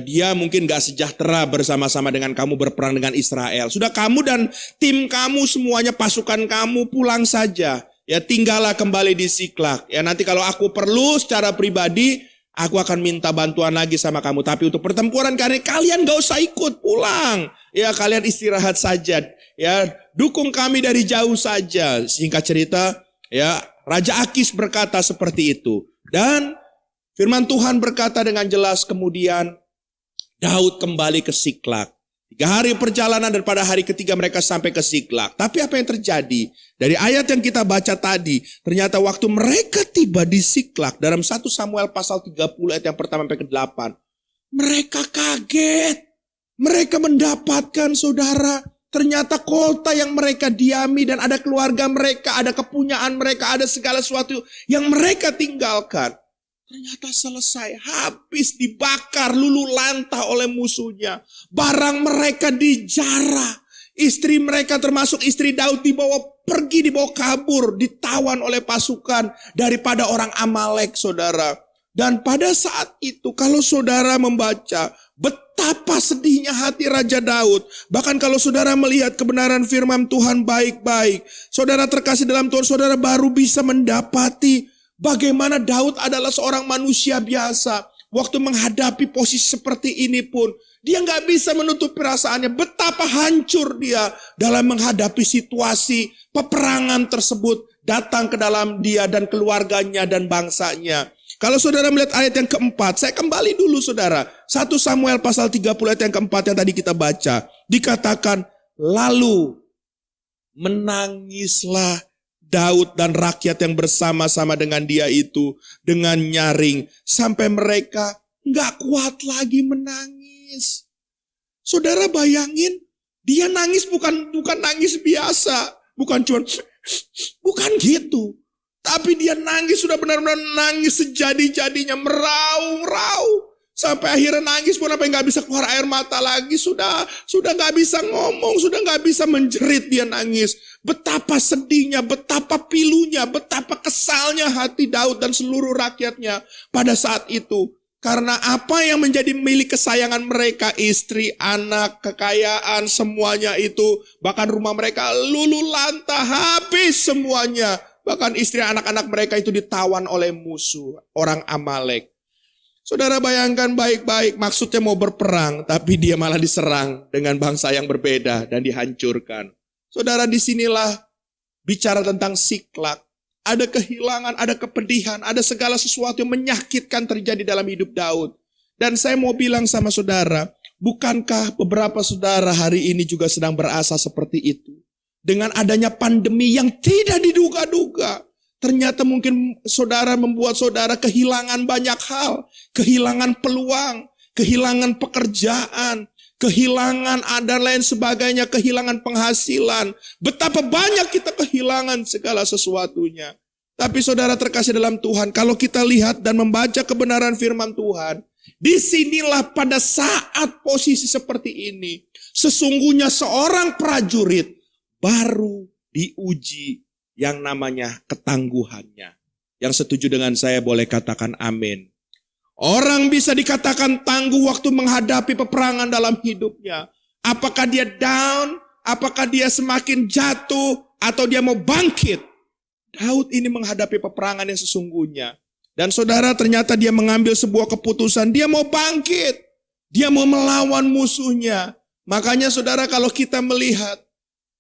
dia mungkin gak sejahtera bersama-sama dengan kamu berperang dengan Israel. Sudah kamu dan tim kamu semuanya, pasukan kamu pulang saja. Ya tinggallah kembali di Siklak. Ya nanti kalau aku perlu secara pribadi, aku akan minta bantuan lagi sama kamu. Tapi untuk pertempuran kalian gak usah ikut, pulang. Ya kalian istirahat saja. Ya dukung kami dari jauh saja. Singkat cerita, ya Raja Akis berkata seperti itu. Dan firman Tuhan berkata dengan jelas kemudian Daud kembali ke Siklak. 3 hari perjalanan dan pada hari ketiga mereka sampai ke Siklak. Tapi apa yang terjadi? Dari ayat yang kita baca tadi, ternyata waktu mereka tiba di Siklak, dalam 1 Samuel pasal 30 ayat yang pertama sampai ke-8, mereka kaget. Mereka mendapatkan, saudara, ternyata kota yang mereka diami dan ada keluarga mereka, ada kepunyaan mereka, ada segala sesuatu yang mereka tinggalkan. Ternyata selesai, habis dibakar, luluh lantah oleh musuhnya. Barang mereka dijarah. Istri mereka termasuk istri Daud dibawa kabur, ditawan oleh pasukan daripada orang Amalek, saudara. Dan pada saat itu kalau saudara membaca, betapa sedihnya hati Raja Daud. Bahkan kalau saudara melihat kebenaran firman Tuhan baik-baik, saudara terkasih dalam Tuhan, saudara baru bisa mendapati bagaimana Daud adalah seorang manusia biasa. Waktu menghadapi posisi seperti ini pun, dia gak bisa menutup perasaannya. Betapa hancur dia dalam menghadapi situasi peperangan tersebut. Datang ke dalam dia dan keluarganya dan bangsanya. Kalau saudara melihat ayat yang keempat, saya kembali dulu saudara. 1 Samuel pasal 30 ayat yang keempat yang tadi kita baca. Dikatakan, lalu menangislah Daud dan rakyat yang bersama-sama dengan dia itu dengan nyaring. Sampai mereka gak kuat lagi menangis. Saudara bayangin, dia nangis bukan nangis biasa. Bukan gitu. Tapi dia nangis, sudah benar-benar nangis sejadi-jadinya, meraung-raung. Sampai akhirnya nangis pun sampai gak bisa keluar air mata lagi. Sudah gak bisa ngomong, sudah gak bisa menjerit, dia nangis. Betapa sedihnya, betapa pilunya, betapa kesalnya hati Daud dan seluruh rakyatnya pada saat itu. Karena apa yang menjadi milik kesayangan mereka, istri, anak, kekayaan, semuanya itu. Bahkan rumah mereka luluh lantah, habis semuanya. Bahkan istri anak-anak mereka itu ditawan oleh musuh, orang Amalek. Saudara bayangkan baik-baik, maksudnya mau berperang, tapi dia malah diserang dengan bangsa yang berbeda dan dihancurkan. Saudara, disinilah bicara tentang Siklak. Ada kehilangan, ada kepedihan, ada segala sesuatu yang menyakitkan terjadi dalam hidup Daud. Dan saya mau bilang sama saudara, bukankah beberapa saudara hari ini juga sedang berasa seperti itu? dengan adanya pandemi yang tidak diduga-duga. Ternyata mungkin saudara membuat saudara kehilangan banyak hal. Kehilangan peluang, kehilangan pekerjaan, kehilangan dan lain sebagainya, kehilangan penghasilan. Betapa banyak kita kehilangan segala sesuatunya. Tapi saudara terkasih dalam Tuhan, kalau kita lihat dan membaca kebenaran firman Tuhan, disinilah pada saat posisi seperti ini, sesungguhnya seorang prajurit baru diuji yang namanya ketangguhannya. Yang setuju dengan saya boleh katakan amin. Orang bisa dikatakan tangguh waktu menghadapi peperangan dalam hidupnya. Apakah dia down, apakah dia semakin jatuh, atau dia mau bangkit. Daud ini menghadapi peperangan yang sesungguhnya. Dan saudara, ternyata dia mengambil sebuah keputusan. Dia mau bangkit. Dia mau melawan musuhnya. Makanya saudara, kalau kita melihat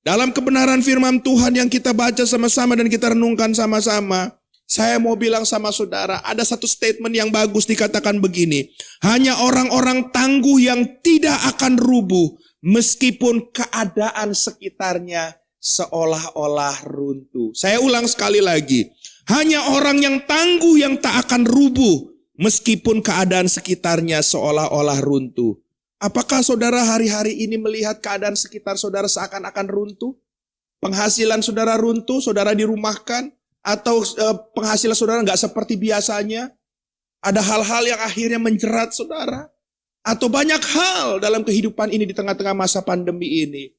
dalam kebenaran firman Tuhan yang kita baca sama-sama dan kita renungkan sama-sama, saya mau bilang sama saudara, ada satu statement yang bagus dikatakan begini. Hanya orang-orang tangguh yang tidak akan rubuh meskipun keadaan sekitarnya seolah-olah runtuh. Saya ulang sekali lagi. Hanya orang yang tangguh yang tak akan rubuh meskipun keadaan sekitarnya seolah-olah runtuh. Apakah saudara hari-hari ini melihat keadaan sekitar saudara seakan-akan runtuh? Penghasilan saudara runtuh, saudara dirumahkan, atau penghasilan saudara nggak seperti biasanya? Ada hal-hal yang akhirnya menjerat saudara? Atau banyak hal dalam kehidupan ini di tengah-tengah masa pandemi ini?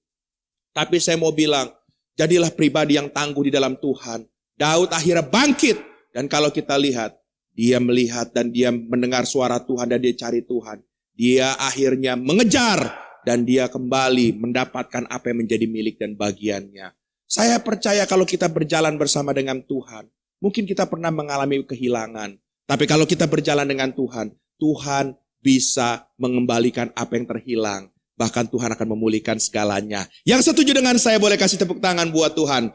Tapi saya mau bilang, jadilah pribadi yang tangguh di dalam Tuhan. Daud akhirnya bangkit. Dan kalau kita lihat, dia melihat dan dia mendengar suara Tuhan dan dia cari Tuhan. Dia akhirnya mengejar dan dia kembali mendapatkan apa yang menjadi milik dan bagiannya. Saya percaya kalau kita berjalan bersama dengan Tuhan, mungkin kita pernah mengalami kehilangan. Tapi kalau kita berjalan dengan Tuhan, Tuhan bisa mengembalikan apa yang terhilang. Bahkan Tuhan akan memulihkan segalanya. Yang setuju dengan saya boleh kasih tepuk tangan buat Tuhan.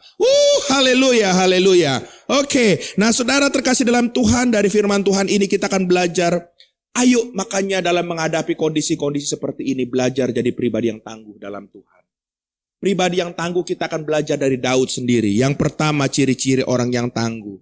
Haleluya, haleluya. Oke, nah saudara terkasih dalam Tuhan, dari firman Tuhan ini kita akan belajar. Ayo makanya dalam menghadapi kondisi-kondisi seperti ini, belajar jadi pribadi yang tangguh dalam Tuhan. Pribadi yang tangguh kita akan belajar dari Daud sendiri. Yang pertama ciri-ciri orang yang tangguh.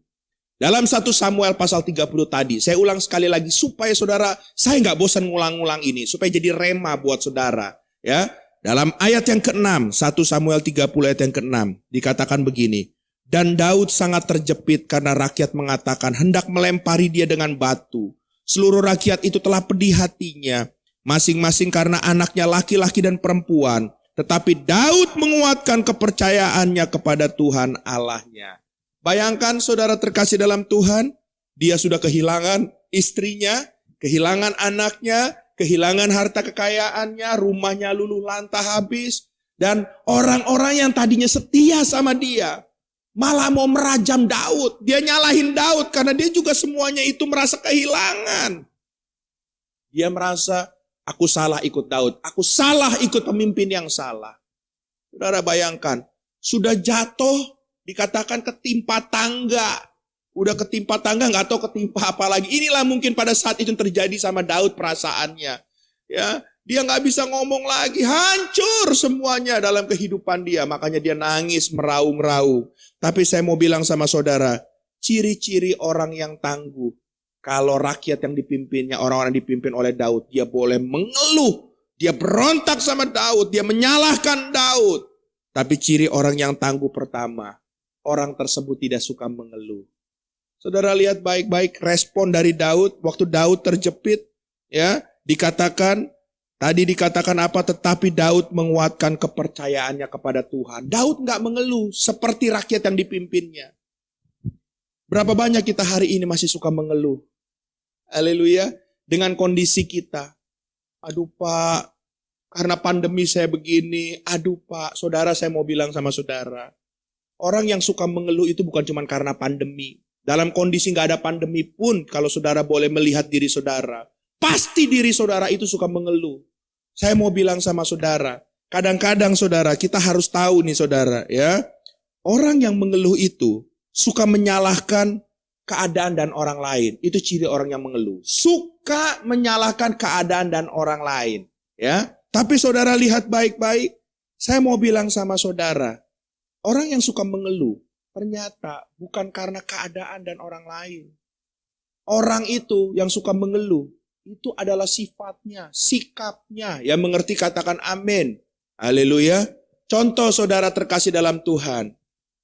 Dalam 1 Samuel pasal 30 tadi, saya ulang sekali lagi supaya saudara, saya nggak bosan ngulang-ngulang ini, supaya jadi rema buat saudara. Ya, dalam ayat yang ke-6, 1 Samuel 30 ayat yang ke-6, dikatakan begini. Dan Daud sangat terjepit karena rakyat mengatakan hendak melempari dia dengan batu. Seluruh rakyat itu telah pedih hatinya, masing-masing karena anaknya laki-laki dan perempuan. Tetapi Daud menguatkan kepercayaannya kepada Tuhan Allahnya. Bayangkan saudara terkasih dalam Tuhan, dia sudah kehilangan istrinya, kehilangan anaknya, kehilangan harta kekayaannya, rumahnya luluh lantah habis. Dan orang-orang yang tadinya setia sama dia, malah mau merajam Daud. Dia nyalahin Daud karena dia juga semuanya itu merasa kehilangan. Dia merasa, aku salah ikut Daud. Aku salah ikut pemimpin yang salah. Saudara bayangkan, sudah jatuh, dikatakan ketimpa tangga. Udah ketimpa tangga, nggak tahu ketimpa apa lagi. Inilah mungkin pada saat itu terjadi sama Daud perasaannya. Ya, dia nggak bisa ngomong lagi, hancur semuanya dalam kehidupan dia. Makanya dia nangis, meraung-raung. Tapi saya mau bilang sama saudara, ciri-ciri orang yang tangguh. Kalau rakyat yang dipimpinnya, orang-orang yang dipimpin oleh Daud, dia boleh mengeluh. Dia berontak sama Daud, dia menyalahkan Daud. Tapi ciri orang yang tangguh pertama, orang tersebut tidak suka mengeluh. Saudara lihat baik-baik respon dari Daud waktu Daud terjepit, ya, dikatakan apa? Tetapi Daud menguatkan kepercayaannya kepada Tuhan. Daud nggak mengeluh seperti rakyat yang dipimpinnya. Berapa banyak kita hari ini masih suka mengeluh? Haleluya, dengan kondisi kita. Aduh Pak, karena pandemi saya begini. Aduh Pak, saudara saya mau bilang sama saudara. Orang yang suka mengeluh itu bukan cuma karena pandemi. Dalam kondisi nggak ada pandemi pun, kalau saudara boleh melihat diri saudara, pasti diri saudara itu suka mengeluh. Saya mau bilang sama saudara, kadang-kadang saudara, kita harus tahu nih saudara, ya. Orang yang mengeluh itu suka menyalahkan keadaan dan orang lain. Itu ciri orang yang mengeluh. Suka menyalahkan keadaan dan orang lain, ya. Tapi saudara lihat baik-baik, saya mau bilang sama saudara, Orang yang suka mengeluh, ternyata bukan karena keadaan dan orang lain. Orang itu yang suka mengeluh, itu adalah sifatnya, sikapnya. Yang mengerti katakan amin. Haleluya. Contoh saudara terkasih dalam Tuhan.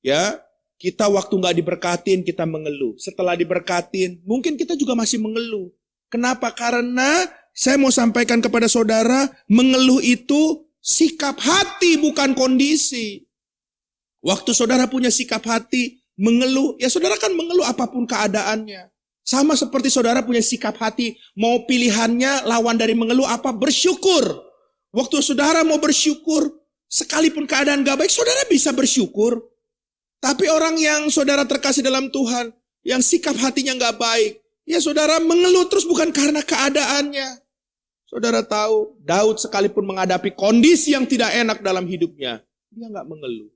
Ya, kita waktu nggak diberkatin, kita mengeluh. Setelah diberkatin, mungkin kita juga masih mengeluh. Kenapa? Karena saya mau sampaikan kepada saudara, mengeluh itu sikap hati bukan kondisi. Waktu saudara punya sikap hati, mengeluh, ya saudara kan mengeluh apapun keadaannya. Sama seperti saudara punya sikap hati, mau pilihannya lawan dari mengeluh apa? Bersyukur. Waktu saudara mau bersyukur, sekalipun keadaan gak baik, saudara bisa bersyukur. Tapi orang yang saudara terkasih dalam Tuhan, yang sikap hatinya gak baik, ya saudara mengeluh terus bukan karena keadaannya. Saudara tahu, Daud sekalipun menghadapi kondisi yang tidak enak dalam hidupnya, dia gak mengeluh.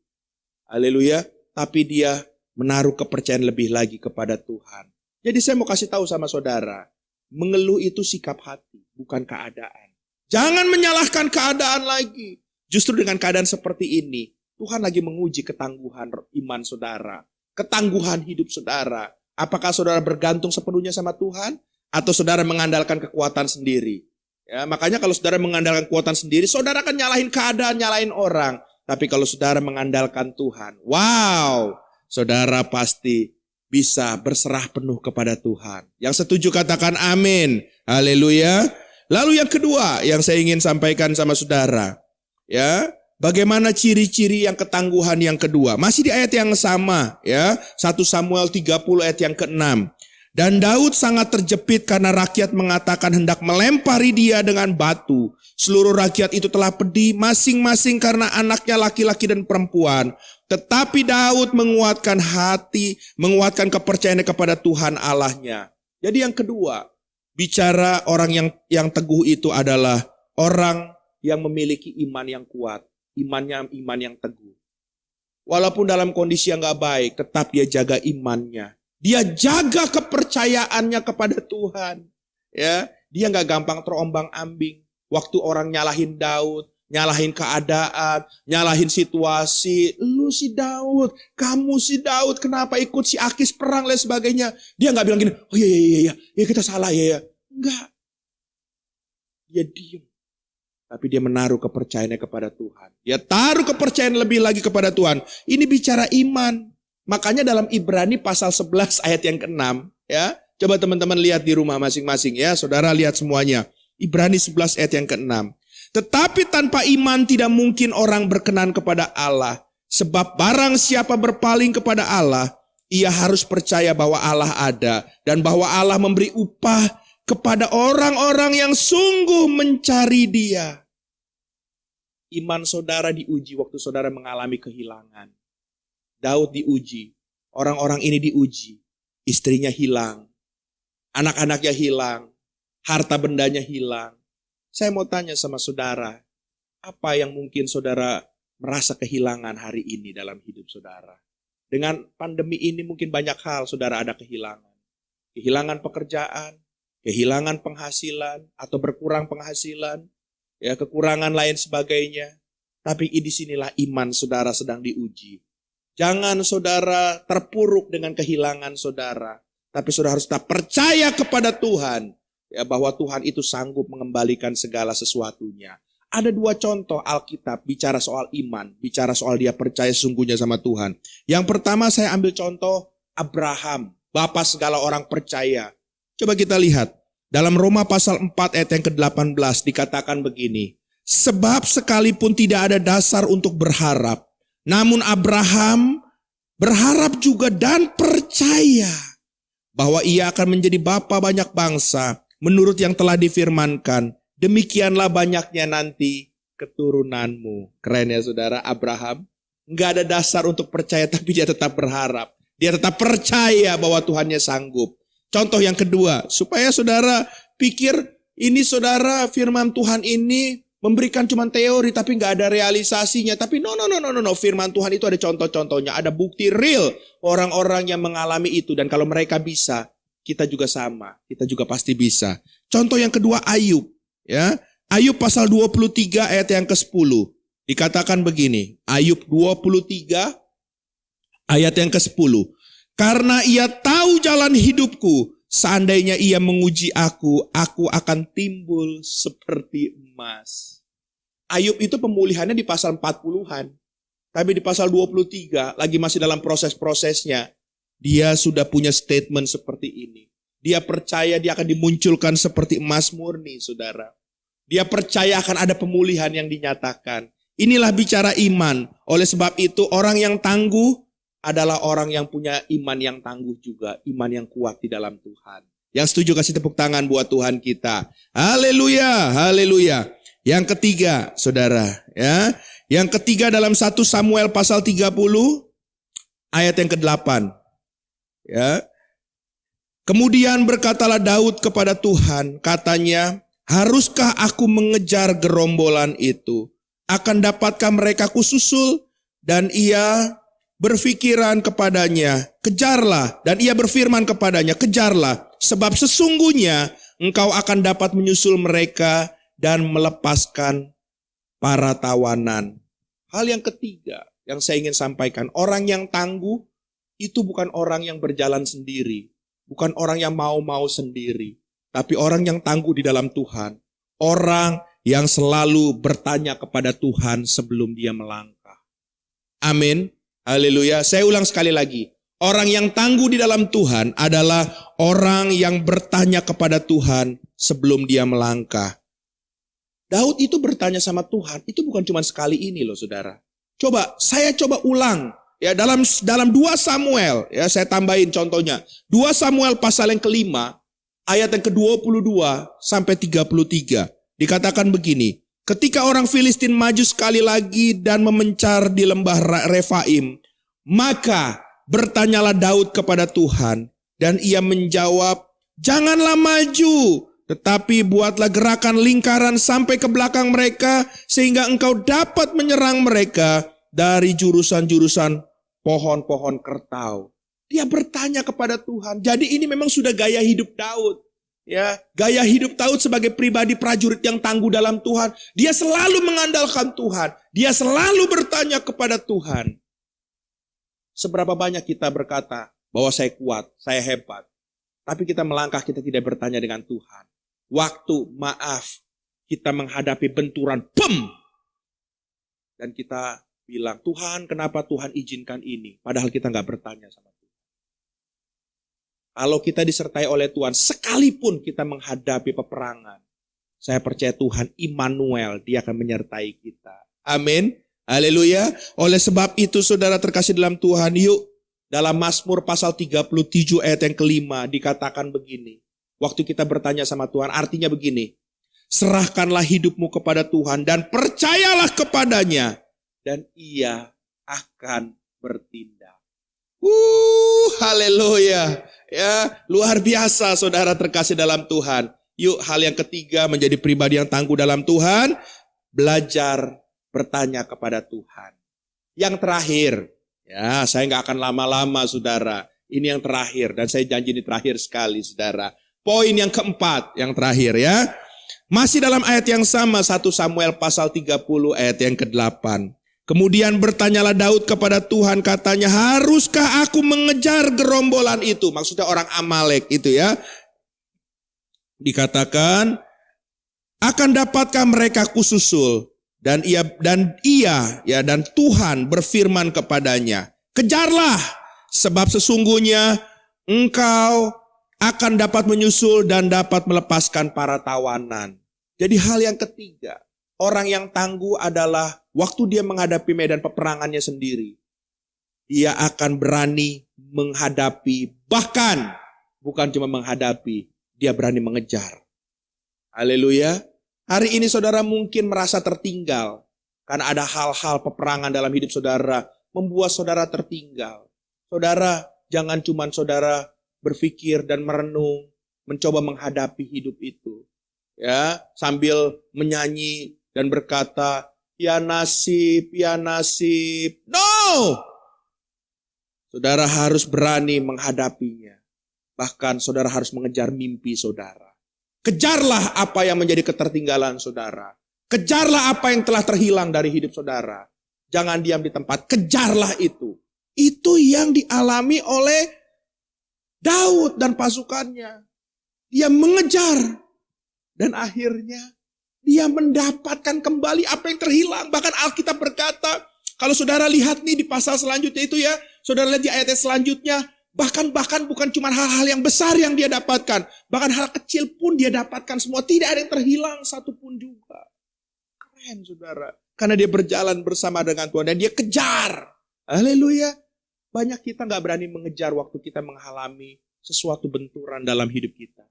Haleluya. Tapi dia menaruh kepercayaan lebih lagi kepada Tuhan. Jadi saya mau kasih tahu sama saudara, mengeluh itu sikap hati, bukan keadaan. Jangan menyalahkan keadaan lagi. Justru dengan keadaan seperti ini, Tuhan lagi menguji ketangguhan iman saudara, ketangguhan hidup saudara. Apakah saudara bergantung sepenuhnya sama Tuhan, atau saudara mengandalkan kekuatan sendiri? Ya, makanya kalau saudara mengandalkan kekuatan sendiri, saudara akan nyalahin keadaan, nyalahin orang. Tapi kalau saudara mengandalkan Tuhan, wow, saudara pasti bisa berserah penuh kepada Tuhan. Yang setuju katakan amin. Haleluya. Lalu yang kedua yang saya ingin sampaikan sama saudara, ya, bagaimana ciri-ciri yang ketangguhan yang kedua? Masih di ayat yang sama, ya. 1 Samuel 30 ayat yang ke-6. Dan Daud sangat terjepit karena rakyat mengatakan hendak melempari dia dengan batu. Seluruh rakyat itu telah pedih masing-masing karena anaknya laki-laki dan perempuan. Tetapi Daud menguatkan hati, menguatkan kepercayaannya kepada Tuhan Allahnya. Jadi yang kedua, bicara orang yang teguh itu adalah orang yang memiliki iman yang kuat. Imannya iman yang teguh. Walaupun dalam kondisi yang gak baik, tetap dia jaga imannya. Dia jaga kepercayaannya kepada Tuhan. Ya, dia gak gampang terombang-ambing. Waktu orang nyalahin Daud, nyalahin keadaan, nyalahin situasi. Lu si Daud, kamu si Daud, kenapa ikut si Akis perang dan sebagainya. Dia gak bilang gini, oh iya kita salah ya. Enggak. Dia diam. Tapi dia menaruh kepercayaannya kepada Tuhan. Dia taruh kepercayaan lebih lagi kepada Tuhan. Ini bicara iman. Makanya dalam Ibrani pasal 11 ayat yang ke-6. Ya, coba teman-teman lihat di rumah masing-masing ya. Saudara lihat semuanya. Ibrani 11 ayat yang ke-6. Tetapi tanpa iman tidak mungkin orang berkenan kepada Allah. Sebab barang siapa berpaling kepada Allah, ia harus percaya bahwa Allah ada. Dan bahwa Allah memberi upah kepada orang-orang yang sungguh mencari Dia. Iman saudara diuji waktu saudara mengalami kehilangan. Daud diuji, orang-orang ini diuji. Istrinya hilang, anak-anaknya hilang, harta bendanya hilang. Saya mau tanya sama saudara, apa yang mungkin saudara merasa kehilangan hari ini dalam hidup saudara? Dengan pandemi ini mungkin banyak hal saudara ada kehilangan. Kehilangan pekerjaan, kehilangan penghasilan, atau berkurang penghasilan, ya kekurangan lain sebagainya. Tapi di sinilah iman saudara sedang diuji. Jangan saudara terpuruk dengan kehilangan saudara. Tapi saudara harus tetap percaya kepada Tuhan. Ya, bahwa Tuhan itu sanggup mengembalikan segala sesuatunya. Ada 2 contoh Alkitab bicara soal iman. Bicara soal dia percaya sesungguhnya sama Tuhan. Yang pertama saya ambil contoh Abraham. Bapa segala orang percaya. Coba kita lihat. Dalam Roma pasal 4 ayat yang ke-18 dikatakan begini. Sebab sekalipun tidak ada dasar untuk berharap. Namun Abraham berharap juga dan percaya bahwa ia akan menjadi bapa banyak bangsa menurut yang telah difirmankan. Demikianlah banyaknya nanti keturunanmu. Keren ya saudara, Abraham. Enggak ada dasar untuk percaya tapi dia tetap berharap. Dia tetap percaya bahwa Tuhannya sanggup. Contoh yang kedua, supaya saudara pikir ini saudara firman Tuhan ini memberikan cuma teori tapi nggak ada realisasinya. Tapi no. Firman Tuhan itu ada contoh-contohnya. Ada bukti real orang-orang yang mengalami itu. Dan kalau mereka bisa, kita juga sama. Kita juga pasti bisa. Contoh yang kedua Ayub. Ya, Ayub pasal 23 ayat yang ke-10. Dikatakan begini. Ayub 23 Ayat yang ke-10. Karena ia tahu jalan hidupku, seandainya ia menguji aku akan timbul seperti emas. Ayub itu pemulihannya di pasal 40-an. Tapi di pasal 23, lagi masih dalam proses-prosesnya, dia sudah punya statement seperti ini. Dia percaya dia akan dimunculkan seperti emas murni, saudara. Dia percaya akan ada pemulihan yang dinyatakan. Inilah bicara iman. Oleh sebab itu, orang yang tangguh adalah orang yang punya iman yang tangguh juga. Iman yang kuat di dalam Tuhan. Yang setuju kasih tepuk tangan buat Tuhan kita. Haleluya, haleluya. Yang ketiga, saudara, ya. Yang ketiga dalam 1 Samuel pasal 30 ayat yang ke-8. Ya. Kemudian berkatalah Daud kepada Tuhan, katanya, haruskah aku mengejar gerombolan itu? Akan dapatkah mereka kususul? Dan ia berfikiran kepadanya, kejarlah. Dan ia berfirman kepadanya, kejarlah. Sebab sesungguhnya engkau akan dapat menyusul mereka dan melepaskan para tawanan. Hal yang ketiga yang saya ingin sampaikan, orang yang tangguh itu bukan orang yang berjalan sendiri. Bukan orang yang mau-mau sendiri. Tapi orang yang tangguh di dalam Tuhan. Orang yang selalu bertanya kepada Tuhan sebelum dia melangkah. Amin. Haleluya. Saya ulang sekali lagi. Orang yang tangguh di dalam Tuhan adalah orang yang bertanya kepada Tuhan sebelum dia melangkah. Daud itu bertanya sama Tuhan, itu bukan cuma sekali ini loh saudara. Saya coba ulang. Ya dalam 2 Samuel, ya saya tambahin contohnya. 2 Samuel pasal yang ke-5, ayat yang ke-22 sampai 33. Dikatakan begini, ketika orang Filistin maju sekali lagi dan memencar di lembah Refaim, maka bertanyalah Daud kepada Tuhan, dan ia menjawab, janganlah maju, tetapi buatlah gerakan lingkaran sampai ke belakang mereka, sehingga engkau dapat menyerang mereka dari jurusan-jurusan pohon-pohon kertau. Dia bertanya kepada Tuhan. Jadi ini memang sudah gaya hidup Daud. Ya, gaya hidup Daud sebagai pribadi prajurit yang tangguh dalam Tuhan. Dia selalu mengandalkan Tuhan. Dia selalu bertanya kepada Tuhan. Seberapa banyak kita berkata bahwa saya kuat, saya hebat. Tapi kita melangkah, kita tidak bertanya dengan Tuhan. Waktu, maaf, kita menghadapi benturan, bum! Dan kita bilang, Tuhan kenapa Tuhan izinkan ini? Padahal kita nggak bertanya sama Tuhan. Kalau kita disertai oleh Tuhan, sekalipun kita menghadapi peperangan, saya percaya Tuhan Immanuel, dia akan menyertai kita. Amin. Haleluya. Oleh sebab itu saudara terkasih dalam Tuhan, yuk dalam Mazmur pasal 37 ayat yang ke-5 dikatakan begini. Waktu kita bertanya sama Tuhan, artinya begini. Serahkanlah hidupmu kepada Tuhan dan percayalah kepadanya. Dan ia akan bertindak. Haleluya. Ya, luar biasa saudara terkasih dalam Tuhan. Yuk hal yang ketiga menjadi pribadi yang tangguh dalam Tuhan. Belajar bertanya kepada Tuhan. Yang terakhir. Ya, saya nggak akan lama-lama saudara. Ini yang terakhir dan saya janji ini terakhir sekali saudara. Poin yang keempat, yang terakhir ya. Masih dalam ayat yang sama 1 Samuel pasal 30 ayat yang ke-8. Kemudian bertanyalah Daud kepada Tuhan, katanya, haruskah aku mengejar gerombolan itu? Maksudnya orang Amalek itu ya. Dikatakan, akan dapatkah mereka kususul? Dan Tuhan berfirman kepadanya, kejarlah, sebab sesungguhnya engkau akan dapat menyusul dan dapat melepaskan para tawanan. Jadi hal yang ketiga, orang yang tangguh adalah waktu dia menghadapi medan peperangannya sendiri. Dia akan berani menghadapi, bahkan bukan cuma menghadapi, dia berani mengejar. Haleluya. Hari ini saudara mungkin merasa tertinggal. Karena ada hal-hal peperangan dalam hidup saudara, membuat saudara tertinggal. Saudara, jangan cuma saudara berpikir dan merenung, mencoba menghadapi hidup itu. Ya, sambil menyanyi dan berkata, ya nasib, ya nasib. No! Saudara harus berani menghadapinya. Bahkan saudara harus mengejar mimpi saudara. Kejarlah apa yang menjadi ketertinggalan saudara. Kejarlah apa yang telah terhilang dari hidup saudara. Jangan diam di tempat, kejarlah itu. Itu yang dialami oleh Daud dan pasukannya. Dia mengejar dan akhirnya dia mendapatkan kembali apa yang terhilang. Bahkan Alkitab berkata, kalau saudara lihat nih di pasal selanjutnya itu ya, saudara lihat di ayat selanjutnya, bahkan bukan cuma hal-hal yang besar yang dia dapatkan, bahkan hal kecil pun dia dapatkan semua, tidak ada yang terhilang satupun juga. Keren saudara, karena dia berjalan bersama dengan Tuhan dan dia kejar. Haleluya. Banyak kita gak berani mengejar waktu kita mengalami sesuatu benturan dalam hidup kita.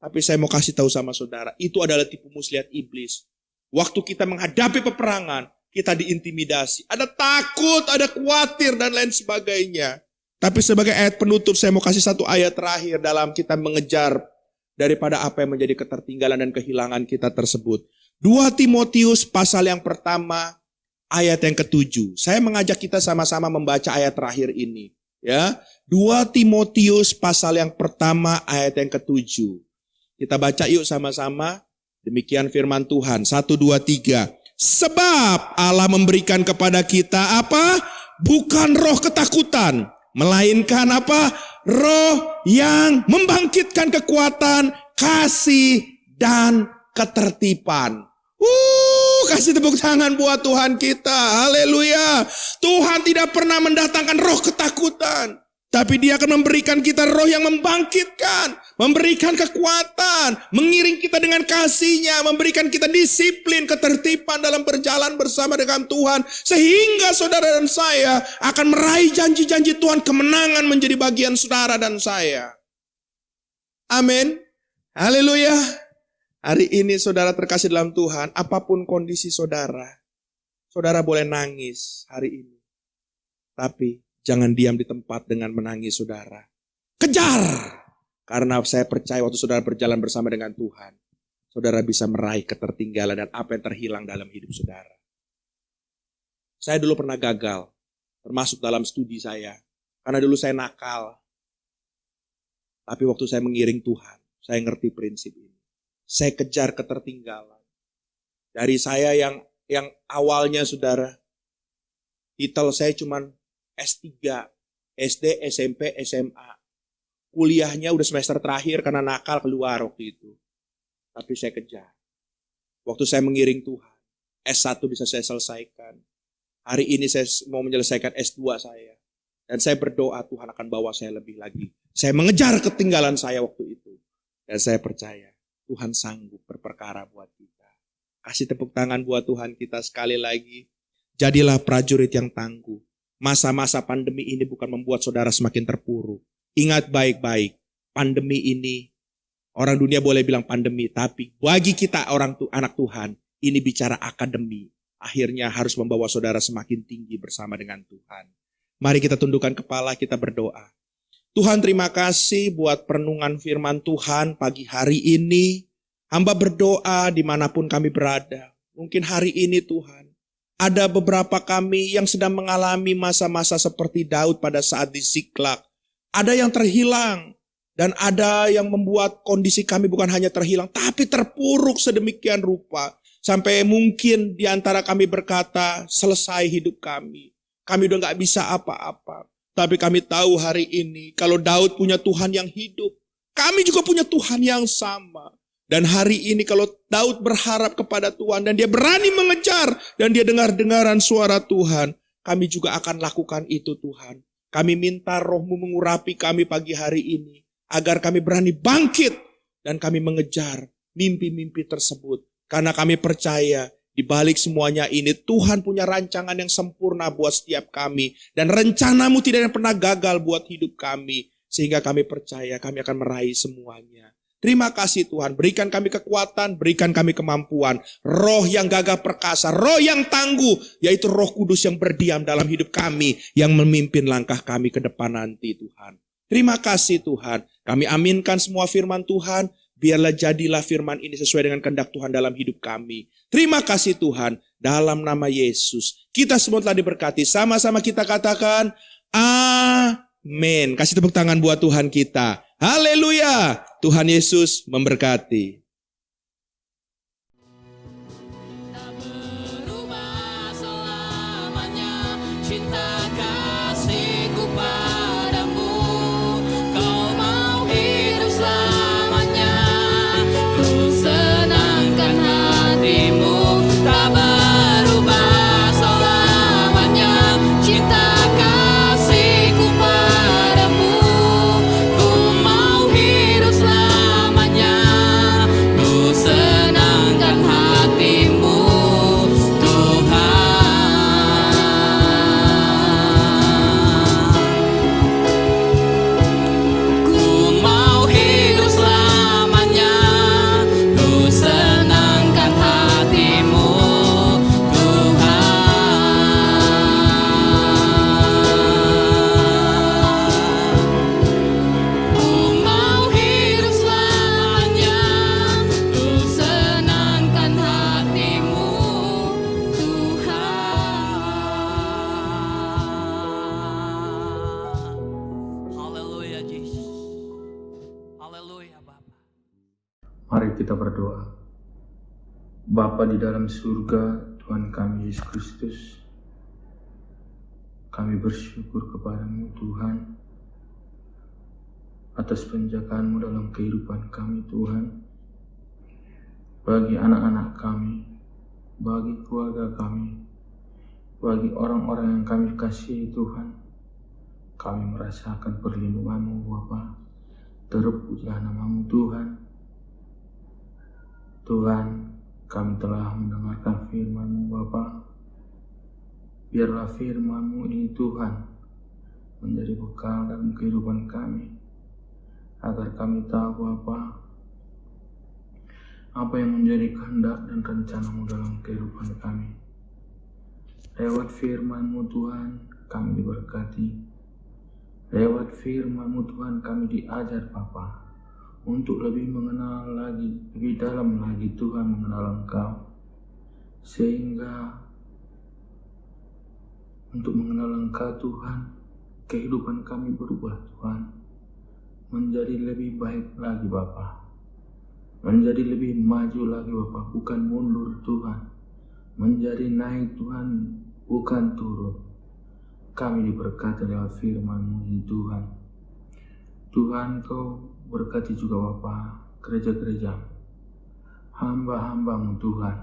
Tapi saya mau kasih tahu sama saudara, itu adalah tipu muslihat iblis. Waktu kita menghadapi peperangan, kita diintimidasi. Ada takut, ada khawatir, dan lain sebagainya. Tapi sebagai ayat penutup, saya mau kasih satu ayat terakhir dalam kita mengejar daripada apa yang menjadi ketertinggalan dan kehilangan kita tersebut. 2 Timotius pasal yang pertama, ayat yang ke-7. Saya mengajak kita sama-sama membaca ayat terakhir ini. Ya, 2 Timotius pasal yang pertama, ayat yang ke-7. Kita baca yuk sama-sama. Demikian firman Tuhan. 1, 2, 3. Sebab Allah memberikan kepada kita apa? Bukan roh ketakutan, melainkan apa? Roh yang membangkitkan kekuatan, kasih, dan ketertiban. Kasih tepuk tangan buat Tuhan kita. Haleluya. Tuhan tidak pernah mendatangkan roh ketakutan. Tapi dia akan memberikan kita roh yang membangkitkan, memberikan kekuatan, mengiring kita dengan kasih-Nya, memberikan kita disiplin, ketertiban dalam berjalan bersama dengan Tuhan. Sehingga saudara dan saya akan meraih janji-janji Tuhan, kemenangan menjadi bagian saudara dan saya. Amin. Haleluya. Hari ini saudara terkasih dalam Tuhan, apapun kondisi saudara, saudara boleh nangis hari ini. Tapi jangan diam di tempat dengan menangis saudara. Kejar! Karena saya percaya waktu saudara berjalan bersama dengan Tuhan, saudara bisa meraih ketertinggalan dan apa yang terhilang dalam hidup saudara. Saya dulu pernah gagal, termasuk dalam studi saya. Karena dulu saya nakal. Tapi waktu saya mengiring Tuhan, saya ngerti prinsip ini. Saya kejar ketertinggalan. Dari saya yang awalnya saudara, titel saya cuma S3, SD, SMP, SMA. Kuliahnya udah semester terakhir karena nakal keluar waktu itu. Tapi saya kejar. Waktu saya mengiring Tuhan, S1 bisa saya selesaikan. Hari ini saya mau menyelesaikan S2 saya. Dan saya berdoa Tuhan akan bawa saya lebih lagi. Saya mengejar ketinggalan saya waktu itu. Dan saya percaya Tuhan sanggup berperkara buat kita. Kasih tepuk tangan buat Tuhan kita sekali lagi. Jadilah prajurit yang tangguh. Masa-masa pandemi ini bukan membuat saudara semakin terpuruk. Ingat baik-baik, pandemi ini, orang dunia boleh bilang pandemi, tapi bagi kita anak Tuhan, ini bicara akademi. Akhirnya harus membawa saudara semakin tinggi bersama dengan Tuhan. Mari kita tundukkan kepala, kita berdoa. Tuhan, terima kasih buat perenungan firman Tuhan pagi hari ini. Hamba berdoa dimanapun kami berada. Mungkin hari ini Tuhan, ada beberapa kami yang sedang mengalami masa-masa seperti Daud pada saat di Siklak. Ada yang terhilang dan ada yang membuat kondisi kami bukan hanya terhilang, tapi terpuruk sedemikian rupa. Sampai mungkin di antara kami berkata, selesai hidup kami. Kami udah gak bisa apa-apa. Tapi kami tahu hari ini, kalau Daud punya Tuhan yang hidup, kami juga punya Tuhan yang sama. Dan hari ini kalau Daud berharap kepada Tuhan dan dia berani mengejar dan dia dengar-dengaran suara Tuhan, kami juga akan lakukan itu Tuhan. Kami minta Roh-Mu mengurapi kami pagi hari ini, agar kami berani bangkit dan kami mengejar mimpi-mimpi tersebut. Karena kami percaya di balik semuanya ini Tuhan punya rancangan yang sempurna buat setiap kami. Dan rencana-Mu tidak yang pernah gagal buat hidup kami. Sehingga kami percaya kami akan meraih semuanya. Terima kasih Tuhan, berikan kami kekuatan, berikan kami kemampuan. Roh yang gagah perkasa, roh yang tangguh, yaitu Roh Kudus yang berdiam dalam hidup kami, yang memimpin langkah kami ke depan nanti Tuhan. Terima kasih Tuhan, kami aminkan semua firman Tuhan, biarlah jadilah firman ini sesuai dengan kehendak Tuhan dalam hidup kami. Terima kasih Tuhan, dalam nama Yesus. Kita semua telah diberkati, sama-sama kita katakan, amin. Kasih tepuk tangan buat Tuhan kita. Haleluya. Tuhan Yesus memberkati. Tak berubah selamanya cinta kasih Mari kita berdoa. Bapa di dalam surga, Tuhan kami Yesus Kristus, kami bersyukur kepadamu Tuhan atas penjagaanmu dalam kehidupan kami Tuhan, bagi anak-anak kami, bagi keluarga kami, bagi orang-orang yang kami kasihi Tuhan. Kami merasakan perlindungan-Mu Bapa. Terpujilah nama-Mu Tuhan. Tuhan, kami telah mendengarkan firman-Mu Bapa. Biarlah firman-Mu ini Tuhan menjadi bekal dalam kehidupan kami, agar kami tahu Bapa apa yang menjadi kehendak dan rencana-Mu dalam kehidupan kami. Lewat firman-Mu Tuhan kami diberkati. Lewat firman-Mu Tuhan kami diajar Bapa untuk lebih mengenal lagi, lebih dalam lagi Tuhan mengenal Engkau. Sehingga untuk mengenal Engkau Tuhan, kehidupan kami berubah Tuhan, menjadi lebih baik lagi Bapa, menjadi lebih maju lagi Bapa, bukan mundur Tuhan, menjadi naik Tuhan, bukan turun. Kami diberkati lewat firman-Mu ini Tuhan. Tuhan, Kau berkati juga Bapa gereja-gereja, hamba-hamba-Mu Tuhan,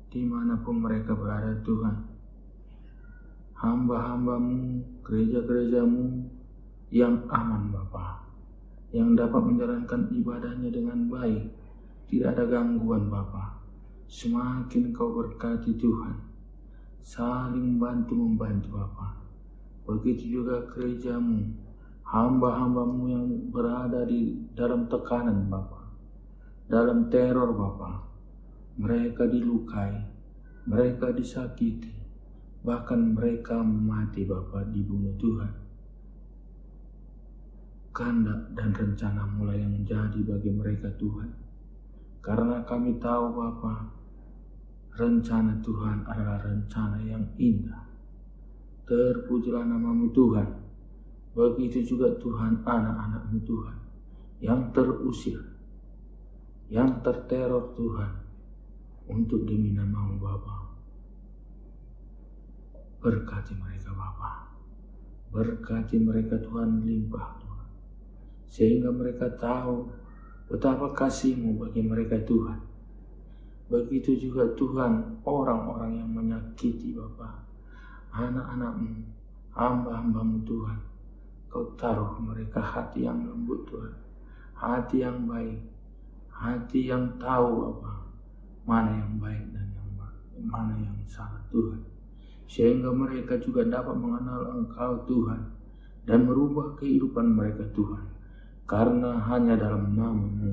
dimanapun mereka berada Tuhan. Hamba-hamba-Mu, gereja-gereja-Mu yang aman Bapa, yang dapat menjalankan ibadahnya dengan baik, tidak ada gangguan Bapa. Semakin Kau berkati Tuhan, saling bantu-membantu Bapa. Begitu juga gereja-Mu, hamba-hamba-Mu yang berada di dalam tekanan Bapa, dalam teror Bapa. Mereka dilukai, mereka disakiti, bahkan mereka mati Bapa, dibunuh Tuhan. Kehendak dan rencana mulai yang jadi bagi mereka Tuhan. Karena kami tahu Bapa, rencana Tuhan adalah rencana yang indah. Terpujilah nama-Mu Tuhan. Begitu juga Tuhan anak-anak-Mu Tuhan yang terusir, yang terteror Tuhan, untuk demi nama-Mu Bapa. Berkati mereka Bapa. Berkati mereka Tuhan limpah Tuhan. Sehingga mereka tahu betapa kasih-Mu bagi mereka Tuhan. Begitu juga Tuhan orang-orang yang menyakiti Bapa, anak-anak-Mu, hamba-hamba-Mu Tuhan. Kau taruh mereka hati yang lembut Tuhan, hati yang baik, hati yang tahu Bapa, mana yang baik dan mana yang salah Tuhan. Sehingga mereka juga dapat mengenal Engkau Tuhan dan merubah kehidupan mereka Tuhan. Karena hanya dalam nama-Mu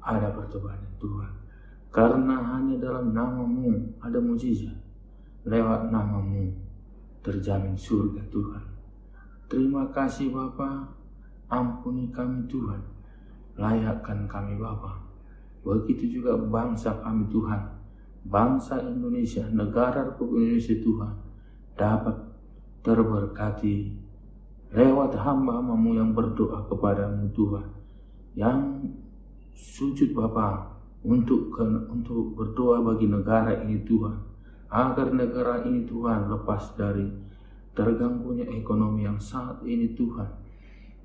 ada pertobatan Tuhan. Karena hanya dalam nama-Mu ada mujizat. Lewat nama-Mu terjamin surga Tuhan. Terima kasih Bapa. Ampuni kami Tuhan. Layakkan kami Bapa. Begitu juga bangsa kami Tuhan. Bangsa Indonesia, negara Republik Indonesia Tuhan, dapat terberkati lewat hamba-hamba-Mu yang berdoa kepada-Mu Tuhan, yang sujud Bapa untuk berdoa bagi negara ini Tuhan, agar negara ini Tuhan lepas dari terganggunya ekonomi yang saat ini Tuhan,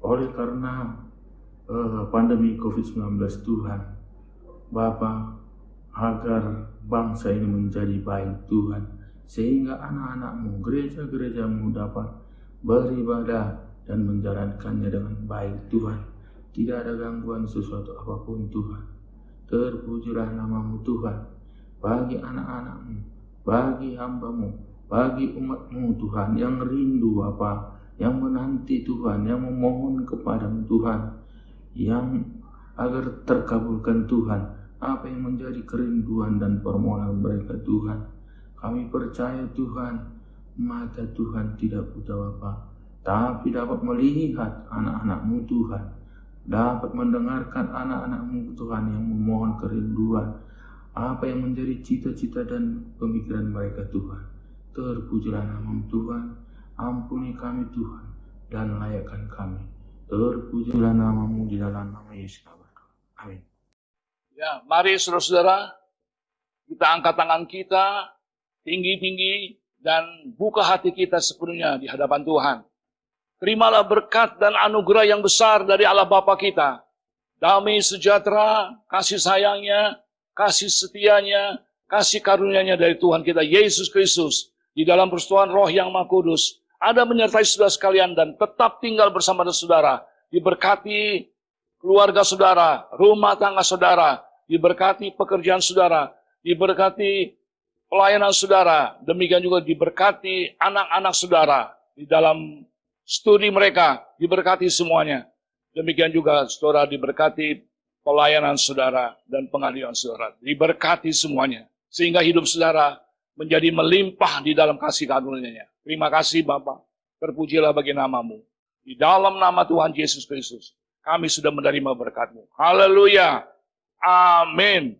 oleh karena pandemi COVID-19 Tuhan. Bapa, agar bangsa ini menjadi baik Tuhan, sehingga anak-anak-Mu, gereja-gereja-Mu dapat beribadah dan menjalankannya dengan baik Tuhan. Tidak ada gangguan sesuatu apapun Tuhan. Terpujilah nama-Mu Tuhan, bagi anak-anak-Mu, bagi hamba-Mu, bagi umat-Mu Tuhan, yang rindu Bapa, yang menanti Tuhan, yang memohon kepada-Mu Tuhan, yang agar terkabulkan Tuhan apa yang menjadi kerinduan dan permohonan mereka Tuhan. Kami percaya Tuhan, mata Tuhan tidak buta Bapa, tapi dapat melihat anak-anak-Mu Tuhan, dapat mendengarkan anak-anak-Mu Tuhan yang memohon kerinduan, apa yang menjadi cita-cita dan pemikiran mereka Tuhan. Terpujilah nama-Mu Tuhan, ampuni kami Tuhan, dan layakkan kami. Terpujilah nama-Mu di dalam nama Yesus. Amin. Ya, mari saudara-saudara, kita angkat tangan kita tinggi-tinggi dan buka hati kita sepenuhnya di hadapan Tuhan. Terimalah berkat dan anugerah yang besar dari Allah Bapa kita. Damai sejahtera, kasih sayangnya, kasih setianya, kasih karunia-Nya dari Tuhan kita Yesus Kristus di dalam persekutuan Roh yang Maha Kudus ada menyertai saudara sekalian dan tetap tinggal bersama saudara. Diberkati keluarga saudara, rumah tangga saudara, diberkati pekerjaan saudara, diberkati pelayanan saudara, demikian juga diberkati anak-anak saudara di dalam studi mereka, diberkati semuanya. Demikian juga saudara diberkati pelayanan saudara dan pengadilan saudara, diberkati semuanya. Sehingga hidup saudara menjadi melimpah di dalam kasih karunia-Nya. Terima kasih Bapa, terpujilah bagi nama-Mu. Di dalam nama Tuhan Yesus Kristus, kami sudah menerima berkat-Mu. Haleluya. Amin.